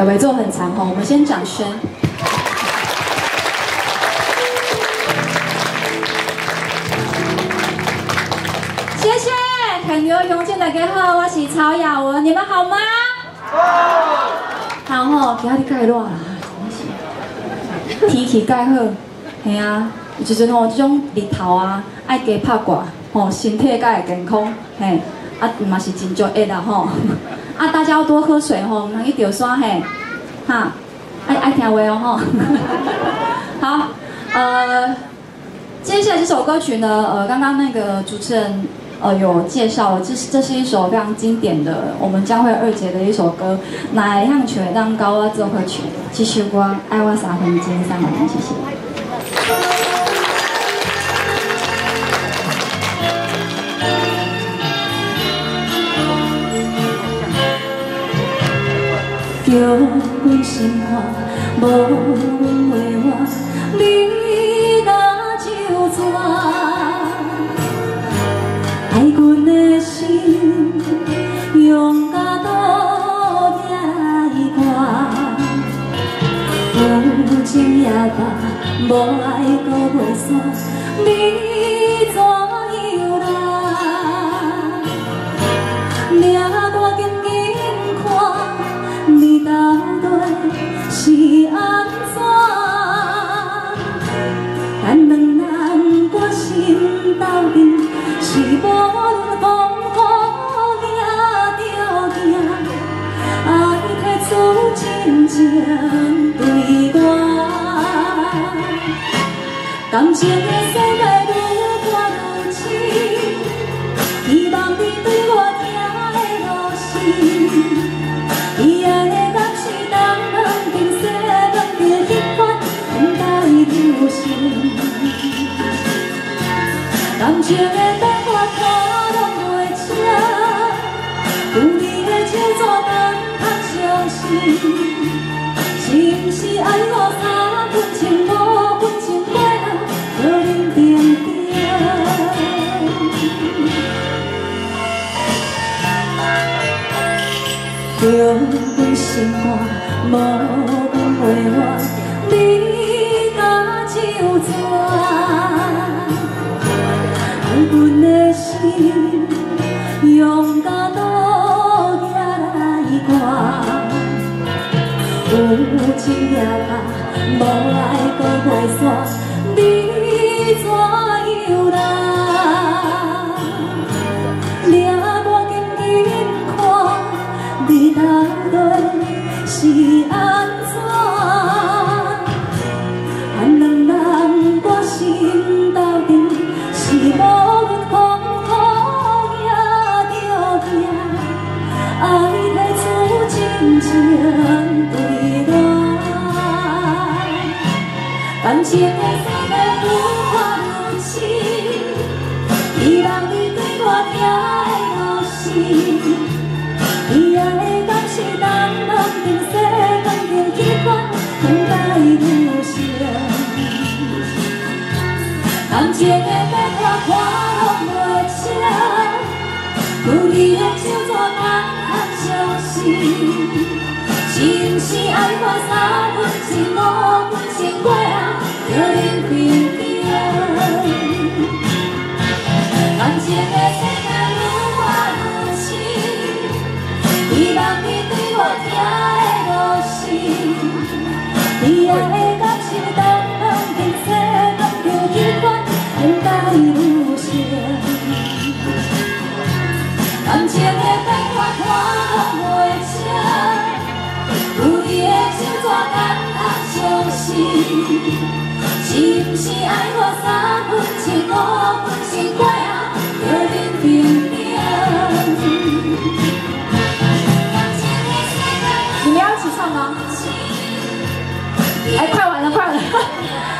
尾奏很长哦，我们先掌声。谢谢，很牛雄健大家好，我是曹雅文，你们好吗？好吼，今仔日介热啦，天气介好，系啊，有时阵吼这种日头啊，爱加拍挂，吼身体才会健康，嘿，啊嘛是真足热啦吼。啊，大家要多喝水吼，唔通去钓山嘿，哈。爱听话哦吼。好，接下来这首歌曲呢，刚刚那个主持人有介绍，这是一首非常经典的我们江蕙二姐的一首歌，哪会向唱当高我做伙唱，这首歌爱我3分钟3万元，谢谢。叫阮心花，无阮话我，你若就怎？爱阮的心，用甲倒野歌，有情也罢，无爱搁袂散，你怎样啦？命我紧紧看。你到底是安怎？咱两人我心斗阵，是无论风雨也着行，爱提出真情对我，感情的世界愈看愈深，希望你对我听的落实。伊爱的感是当两边洗两边彼款，等待流星。感情的变化看拢袂清，有你的手怎能通相信？是毋是爱我3分情5分情过啊，叫恁定定？叫阮心肝，无讲话我，你若就怎？爱阮的心，用甲倒野来歌，有情也罢，无爱搁袂散，你怎样啦？命我紧紧看。你到底是安怎？咱两人我心斗阵，是无论风雨也着行，爱提出真情对我，感情的世界愈看愈深，希望你对我听的落实。伊爱的感是当两边洗两边彼款，等待流星。感情的变化看拢袂清，有你的手怎通相信？是毋是爱我3分情5分情过啊，叫恁平定？感情的世界愈看愈深。希望你对我听的落实，你爱的感是当两边洗两边彼款，等待流星。感情的变化看拢袂清，有你的手怎通相信？是毋是爱我3分情5分情过啊，叫恁平定？你们要一起唱吗？哎，快完了，快完了，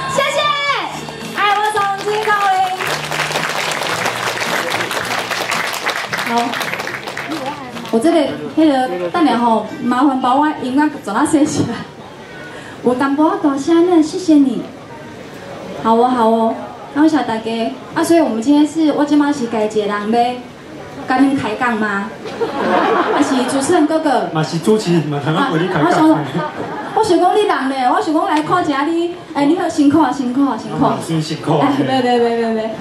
谢谢！爱我3分钟到位。好，我这里等下吼，麻烦把我音乐转到升起来。我淡薄大声呢，谢谢你。好哦，好哦，感谢大家。啊，所以我们今天是我今麦是家一个人要跟恁开讲吗？还是主持人哥哥？嘛是主持人嘛，通啊陪你开讲。我想讲你人咧，我想讲来看一下你，哎，你好辛苦啊，辛苦啊，辛苦。辛苦。哎，别，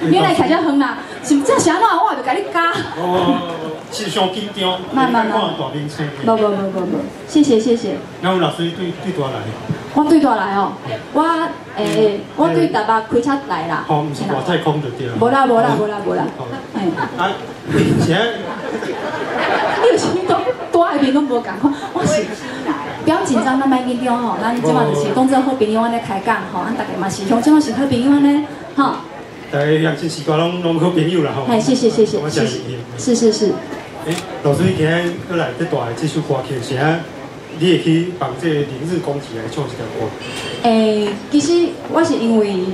你来开遮远啦，是这啥话我就甲你教。哦，是上紧张，慢，大面青。不，谢谢。那有老师对大来？我对大来哦，我对台北开车来啦。哦，毋是外太空就对了。无啦。哎，啊，现在你有啥物都在面拢无共款，我是不要紧张，咱莫紧张吼，咱即马就是当做好朋友安尼开讲吼，咱大家嘛是像即马是好朋友安尼吼。大家也真习惯拢好朋友啦吼。哎，谢谢谢谢，是。老师，你今日过来这大的这首歌曲，是啊，你会去帮这个林日公起来唱这条歌？其实我是因为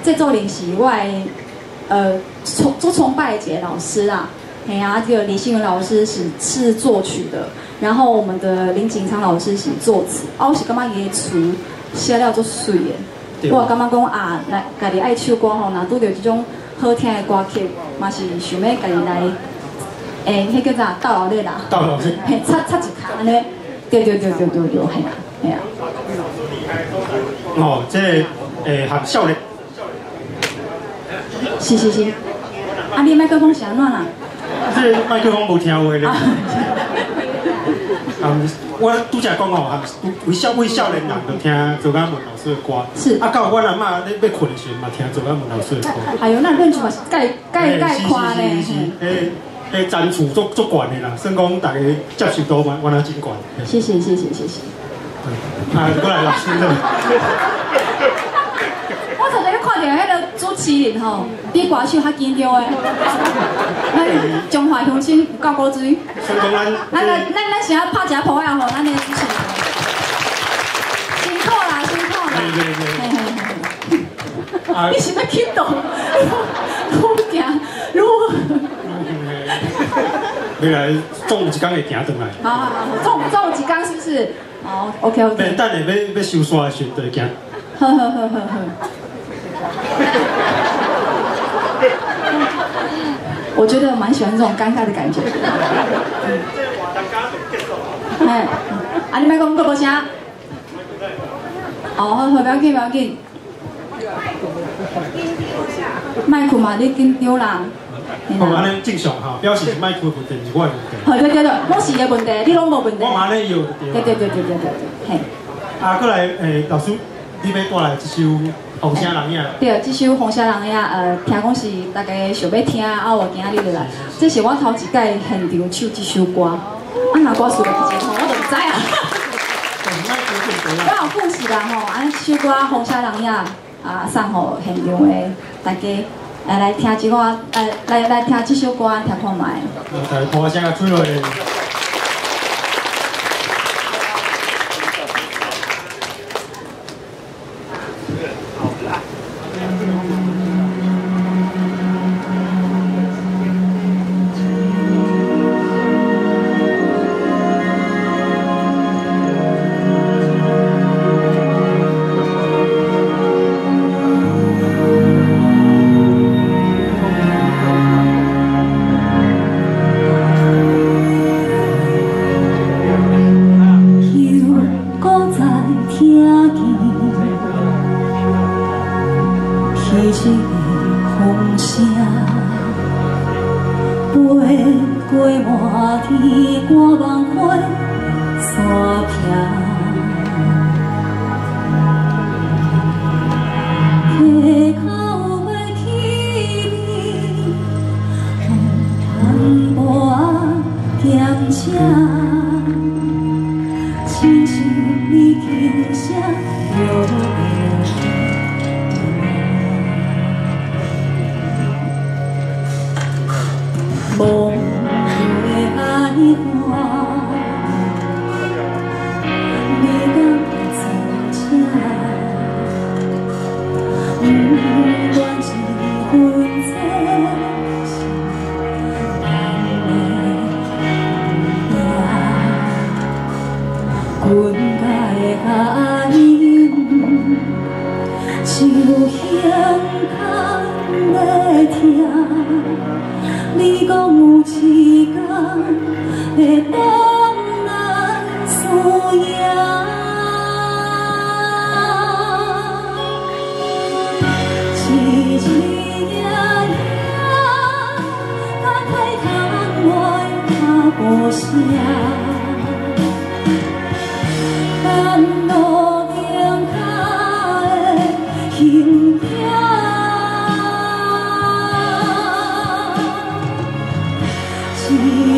这做练习，我的做崇拜的一个老师啦，嘿啊，这个李新文老师是作曲的，然后我们的林景昌老师是作词，我是感觉伊的词写了足水的，我感觉讲啊，来家己爱唱歌吼，若拄着这种好听的歌曲，嘛是想要家己来。迄叫啥？斗老力啦，嘿，插一卡安尼，对，嘿啊，嘿啊。哦，这含少年。是。啊，你麦克风是安怎啦？这麦克风无听话咧。我拄则讲吼，为少年人就听周嘉文老师的歌。是。啊，到我阿嬷咧要困的时候嘛，听周嘉文老师的歌。哎呦，那认识嘛是介宽咧。是。赞助足悬的啦，算讲大家接受度原来真悬。谢谢。过来老师这里。我昨天看到迄个主持人吼，比歌手较紧张的。中华乡亲有够古锥。算讲咱是要拍一下谱呀吼，咱的主持人。辛苦啦。你是要激动？愈行愈。未来总有一天会行转来。好，总有一天是不是？哦 ，OK。等下要收山的时候就会行。好。我觉得蛮喜欢这种尴尬的感觉。哎，啊，你莫讲个无声。哦，好，不要紧。麦克嘛，你紧张啦。好，安尼正常哈，表示是麦克的问题，是我的问题。好，对，拢是伊的问题，你拢无问题。我嘛咧有对。对，嘿。啊，过来老师，你要带来这首《红声人影》。对，这首《红声人影》听讲是大家想要听，啊，我今日就来。这是我头一届现场唱这首歌，啊，若我输了一吼，我就唔知啊。我有故事啦吼，这首歌《红声人影》送互现场的大家。来听一个，来听这首歌，听看卖。大家歌声啊，吹落去。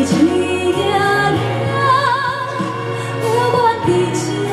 一夜夜，我的情。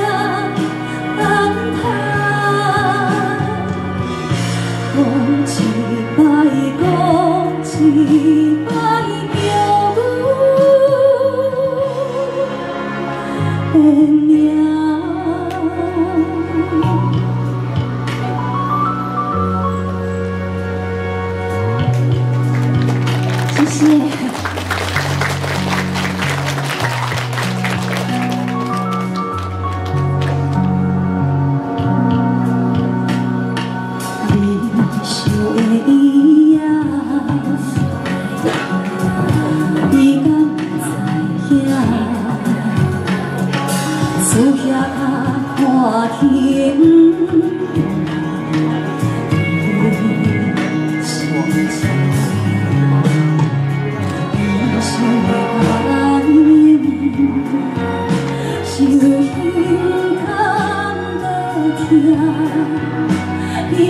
你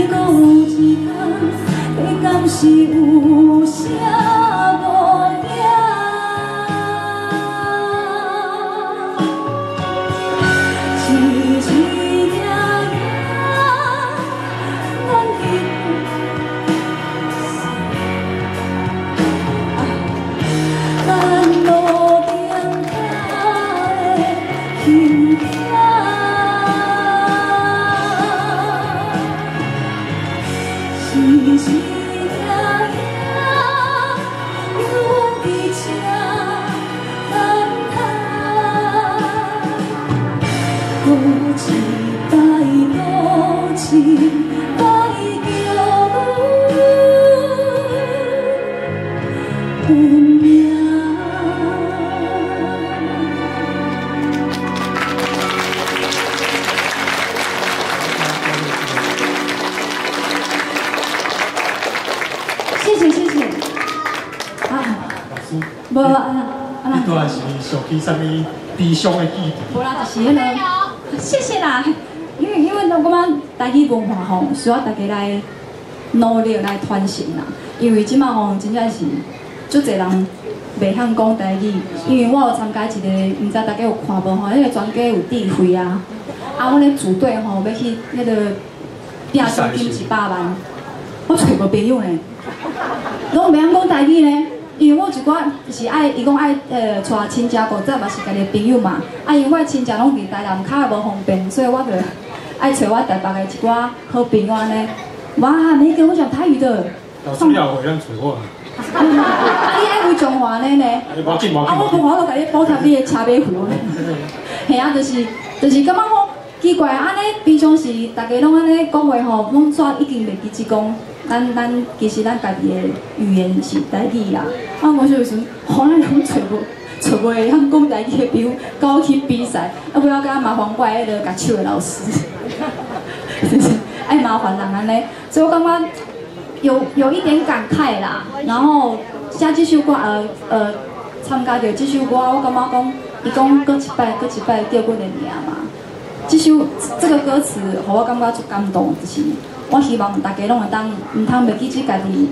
讲有一天，你敢是有啥无影？一日夜咱咱路顶的轻声。是夜夜有伫这等待，多一摆多一摆叫阮运命。谢谢啊！无啊，你都还是想起什么悲伤的记忆？无啦，就是迄个，谢谢啦。因为我感觉台语文化吼，需要大家来努力来传承啦。因为即摆吼，真正是足侪人袂晓讲台语。因为我有参加一个，毋知大家有看无吼？迄个全家有聚会啊，阮咧组队吼要去迄个拼奖金100万，我找无朋友呢。拢袂晓讲台语呢，因为我一寡是爱，伊讲爱带亲戚过早嘛是家己的朋友嘛，因为我的亲戚拢伫台南，较无方便，所以我就爱找我台北的一寡好朋友安尼。哇，你跟我讲台语的。老师要会让找我。你爱会讲话呢？我紧。我讲话都甲你补贴你的车马费。嘿啊，就是感觉讲奇怪，安尼平常时大家拢安尼讲话吼，拢煞已经袂记只讲。咱其实咱家己的语言是台语啦。我有时吼咱拢找无会晓讲台语的朋友，甲我去比赛，不要甲麻烦我迄个甲手的老师，就是爱麻烦人安尼。所以我感觉有一点感慨啦。然后写这首歌参加着这首歌，我感觉讲伊讲搁一摆叫阮的名嘛。这个歌词，互我感觉足感动，就是我希望大家拢会当，唔通袂记起家己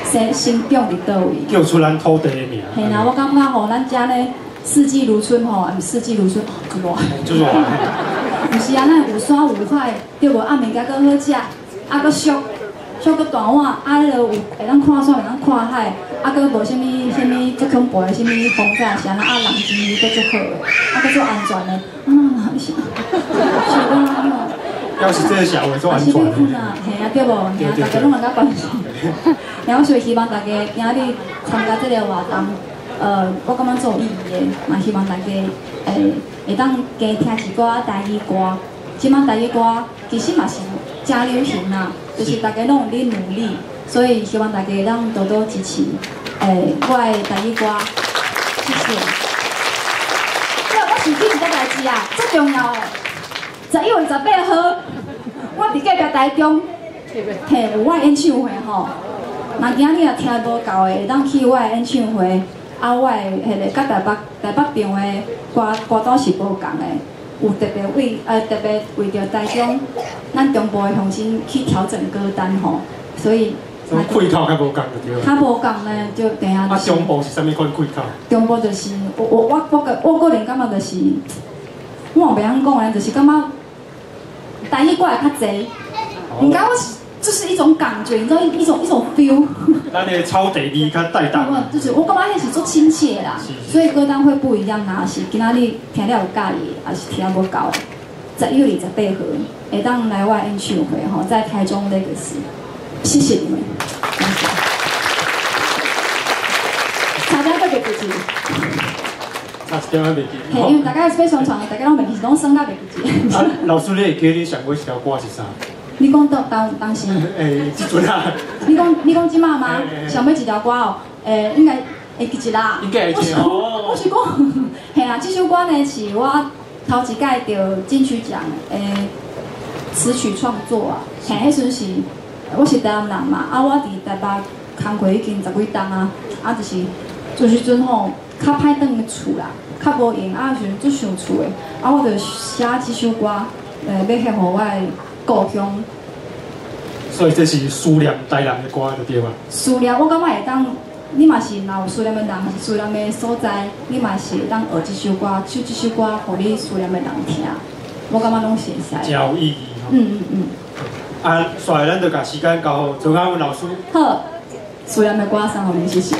生长伫倒位。叫出咱土地的名。嘿啦，我感觉吼，咱遮呢四季如春吼，毋四季如春，热。就是热。毋是啊，咱有山有海，对无？暗暝甲搁好食，搁俗搁大碗，迄落有会当看山，会当看海，搁无啥物足恐怖的，啥物风灾是安那，人情味搁足好的，搁足安全的。是我。要是这个社会做安全。是要困啊，嘿啊，对无？嘿啊，大家拢会较关心。然后所以希望大家今日参加这个活动，我感觉做有意义的，嘛希望大家会当加听一寡台语歌。即摆台语歌其实嘛是真流行啦，就是大家拢有咧努力，所以希望大家当多多支持我的台语歌，谢谢。我是记一个代志啊，最重要的11月18号，我伫隔壁台中，有我的演唱会吼。若今日若听无够的，会当去我的演唱会，我的迄个甲台北场的歌单是无共的，有特别为着台中，咱中部的乡亲去调整歌单吼，所以。配套较无共就对。较无共呢，就等下。中部是啥物款配套？中部就是我个人感觉就是，我袂晓讲的，就是感觉台语歌会较济，唔解我是就是一种感觉，你知道一种 feel。咱的草地味较带动。就是我感觉迄是足亲切啦，所以歌单会不一样啦，是今仔日听了有介意，还是听无够？11月28号会当来我演唱会吼，在台中 Legacy。谢谢你们，谢谢。差点都袂记住。差一点仔袂记。嘿，因为大家要宣传的，大家拢袂记，拢算甲袂记住。老师，你会记你上尾一条歌是啥？你讲当时？即阵啊。你讲即马吗？上尾一条歌哦，应该会记一啦。应该会记哦。我是讲，嘿啦，这首歌呢是我头一届得金曲奖诶词曲创作啊，嘿，迄阵是我是台南人嘛，啊，我伫台北工过已经10几档啊，啊，就是时阵吼，较歹转去厝啦，较无闲啊，时阵足想厝的，啊，我就写即首歌，要献互我的故乡。所以这是思念台南的歌，就对吧？思念，我感觉会当，你嘛是若有思念的人，思念的所在，你嘛是会当学即首歌，唱即首歌，互你思念的人听。我感觉拢是会使。真有意义吼。啊，所以咱就把时间交互周嘉文老师。好，思念的歌送互您，谢谢。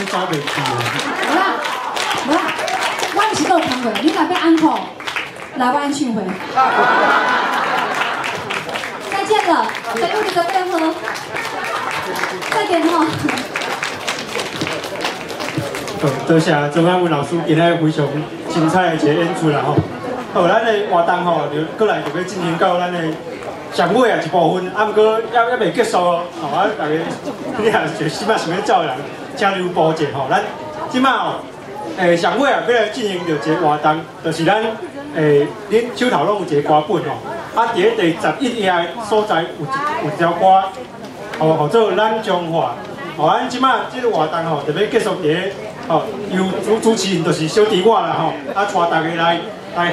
走袂去啊。无啦，无啦，我毋是有看过，你若要安可，来我演唱会。再见了，在屋里的背后，快点哦。多谢钟安文老师今日非常精彩的一个演出啦吼。好，咱的活动吼，就过来就要进行到咱的上尾啊一部分，啊，毋过还袂结束哦。吼，啊，大家你也就即摆想要走的人，请留步者吼。咱即摆吼，上尾啊要来进行着一个活动，就是咱恁手头拢有一个歌本吼，啊，伫咧第11页所在有一条歌，吼做咱中华。吼，咱即摆即个活动吼，就要结束伫咧。哦，由主持人就是小弟我啦吼，啊，带大家来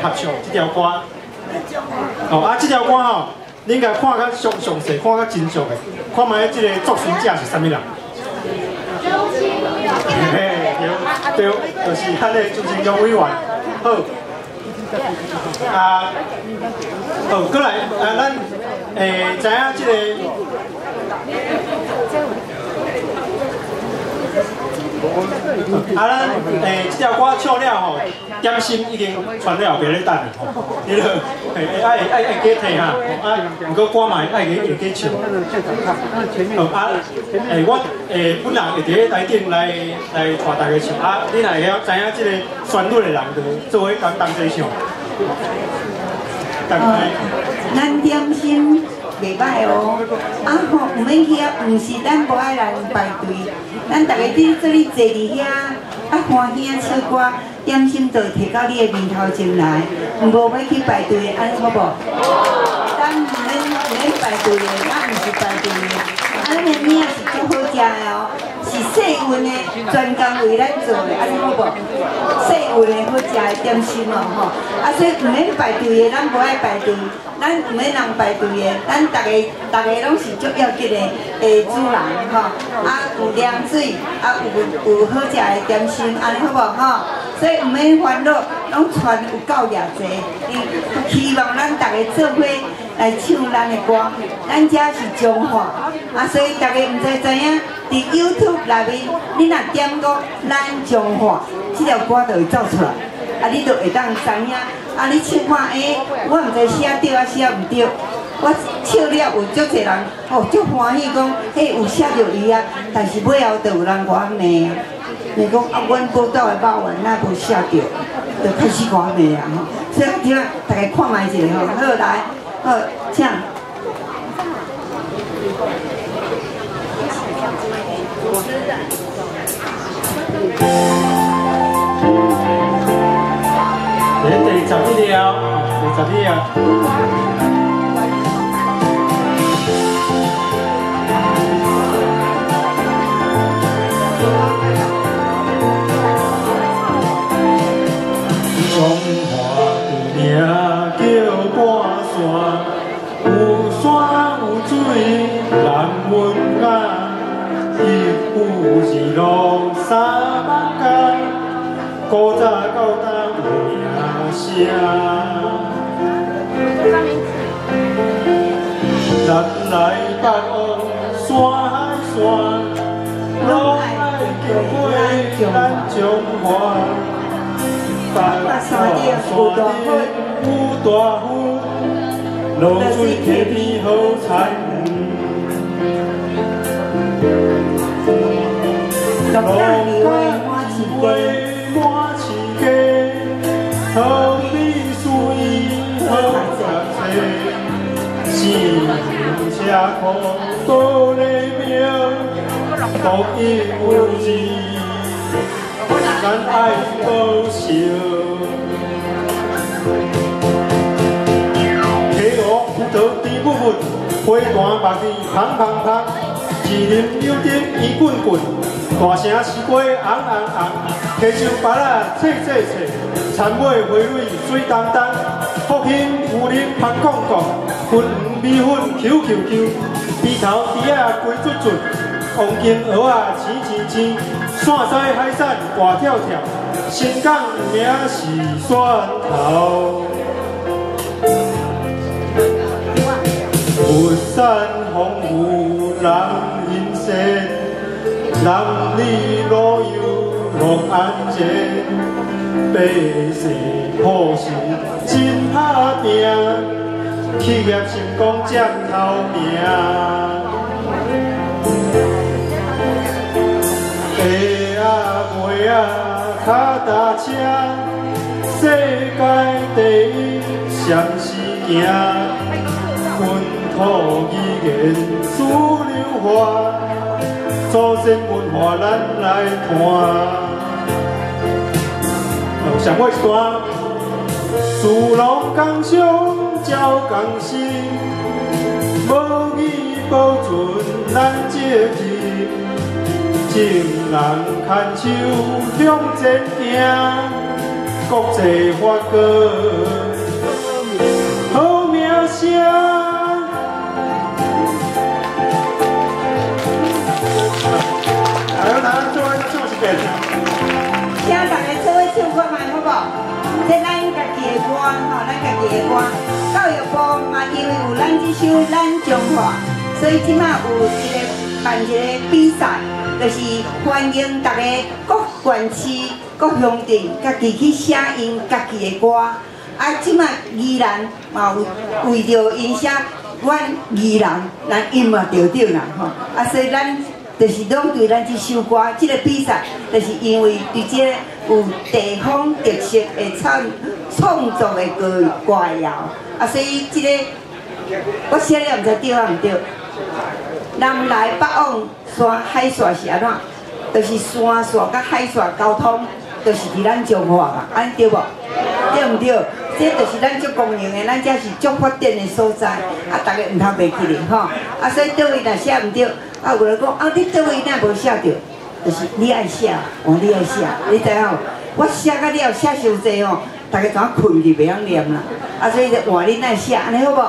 合唱这条歌。哦，啊，这条歌吼，恁甲看较详细，看较真实的，看卖这个作词者是啥物人？嘿，对，就是咱的朱清江委员。好，啊，好，过来，咱知影这个。啊，咱这条歌唱了吼，点心已经传了后边咧等吼，你著爱加听哈，啊，不过歌嘛爱加唱。好啊，我本人会伫咧台顶来带大家唱，啊，你若会晓知影这个旋律的人，就做伙同齐唱。咱点心袂歹哦，啊吼，毋免去啊，毋是咱无爱人排队。咱大家伫做你坐伫遐，啊欢喜啊唱歌，点心就摕到你的面头前来，无要去排队，安尼好无？咱毋免排队的，咱毋是排队的，啊咱的饼是足好食的哦，是细运的，专工为咱做的，安尼好无？细运的好食的点心哦吼，啊所以毋免排队的，咱无爱排队。咱毋免人排队的，咱大家拢是足要紧的主人吼，啊有凉水，啊有好食的点心，安尼好无吼？所以毋免烦恼，拢传有够热济。希望咱大家做伙来唱咱的歌，咱遮是中华，啊所以大家毋知影，伫 YouTube 内面，你若点讲咱中华，这条歌就会走出来。啊，你就会当知影，啊，你唱看，我毋知写对啊，写毋对。我唱了有足侪人，哦，足欢喜讲，有写着伊啊，但是尾后就有人我骂啊，骂讲啊，阮报道的肉圆哪无写着，就开始我骂啊吼。所以听大家看卖一下吼，好来，好，请。第11条，第11条。中华有名叫半山，有山有水，人文雅，一府二路三万家，古早到今有名声。咱来北往山海山，拢爱经过咱中华。北山顶有大湖，露水溪边好产。路满市街，好美水，好食济，四面车库都咧庙，独一无二。咱爱保守，溪湖浮桃甜蜜蜜，花坛目字香香香，一林有丁圆滚滚，大城西瓜红红红，溪上芭乐脆脆脆，田尾花蕊水当当，福兴有林香讲讲，粉圆米粉 QQQ， 鼻头猪仔飞转转，黄金蚵仔青青青。山西海产活跳跳，新港名是蒜头。佛山风雨人人生，人里路有前，百姓朴实真打拼，企业成功占头名。下尾脚踏车，世界第一上是行。本土语言主流化，祖先文化咱来看。上尾一段，事农工商照工薪，无义保存咱节气。众人牵手向前行，国际发歌好名声。来，咱做一遍。请大家做伙唱看卖好不好？这咱家己的歌吼，咱家己的歌。教育部嘛，因为有咱这首咱中华，所以即马有办一个比赛。就是欢迎大家各县市、各乡镇，家己去写因家己的歌。即马宜兰嘛有为着因写阮宜兰，咱因嘛着啦吼。所以咱就是拢对咱这首歌，这个比赛，就是因为对这个有地方特色的创作的歌谣。所以这个我写了，毋知对啊毋对。南来北往，山海线是安怎？就是山线甲海线交通，就是伫咱中华嘛，安对无？对毋对？这就是咱足公认的，咱这是足发展的所在，大家毋通袂记哩吼。所以倒位若写毋对，有人讲你倒位哪无写着？就是你爱写，你爱写，你知影？我写到了写伤济吼，大家怎困去袂晓念啦？所以就换恁爱写，安尼好无？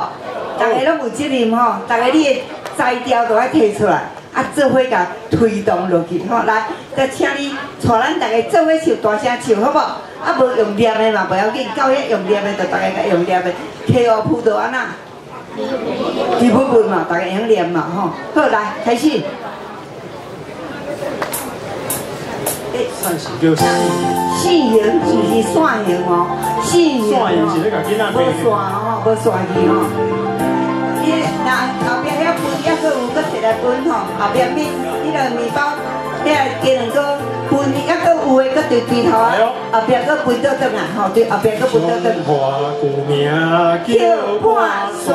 大家拢有责任吼，大家你的材料都爱提出来，做伙甲推动落去吼。来，再请你带咱大家做伙唱，大声唱好无？无用念的嘛，袂要紧，到遐用念的，就大家甲用念的，K.O. 就安那，基本本嘛，大家会晓念嘛吼。好，来开始。扇形叫扇形是线形哦，线形是咧甲囡仔背。无线吼，无线字吼。那后壁遐分还阁有阁一个分吼，后壁面迄个面包，遐鸡卵糕分还阁有诶，阁对头啊，后壁阁分倒转来吼，对后壁阁分倒转。花旧名叫破山，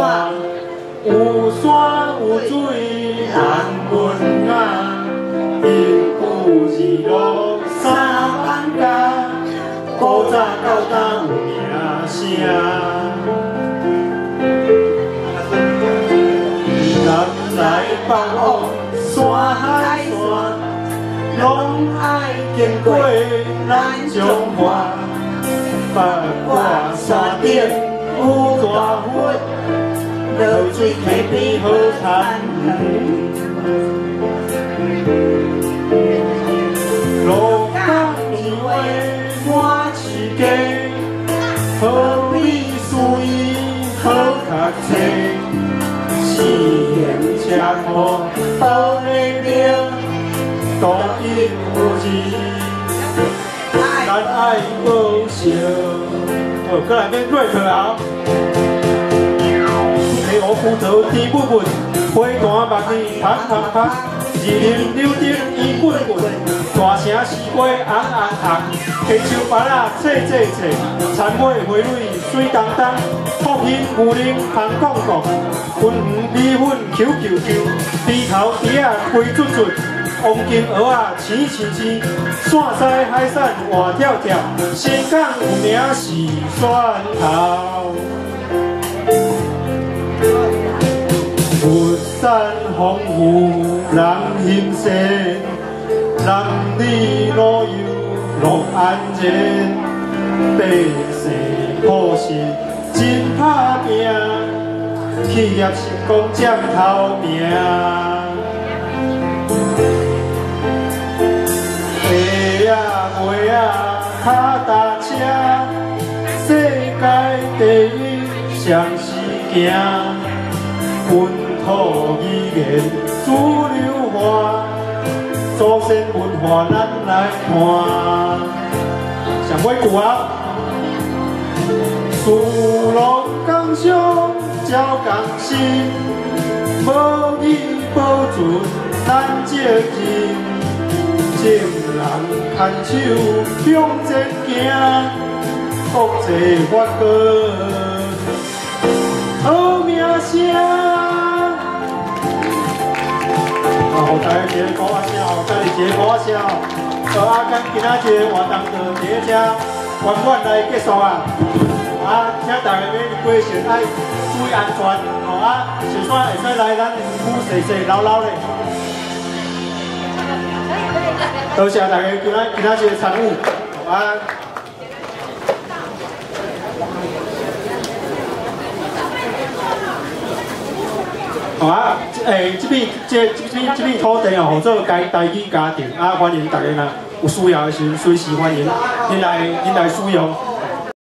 有山有水人文雅，一古二路三万家，古早到今有名声。南来北往，山海线，拢爱经过咱中华。八卦山顶有大佛，落水溪边好参远。鹿港年话满市街，好美水，好读册。四行车路保个了，多一有字，咱爱报销。好，再来面瑞克后，溪湖浮潮天不稳，花坛目镜拍拍拍，二林柳丁伊滚滚，大城四街红红红，溪树芭乐切切切，田尾花蕊水当当，福兴牛奶香讲讲。粉圆米粉 QQQ， 猪头猪仔飞出出，黄金蚵仔青青青，线西海产活跳跳，新港有名是蒜头。佛山丰富人欣赏，男女老幼乐安然，百姓朴实真打拼。企业成功占头名，下尾脚踏车，世界第一上是行。本土语言主流化，祖先文化咱来看。上尾句啊，事路工商照工心，无义保存咱责任，正人牵手向前行，国际法规好名声。互大家一个鼓啊声，家己一个鼓啊声。咱今仔日活动就伫咧遮圆满来结束啊！请大家要过程爱注意安全，小山会使来咱园区细细溜溜咧。多谢大家今仔日的参与，这片土地哦，做家己家庭欢迎大家啦，有需要的时随时欢迎，您来使用。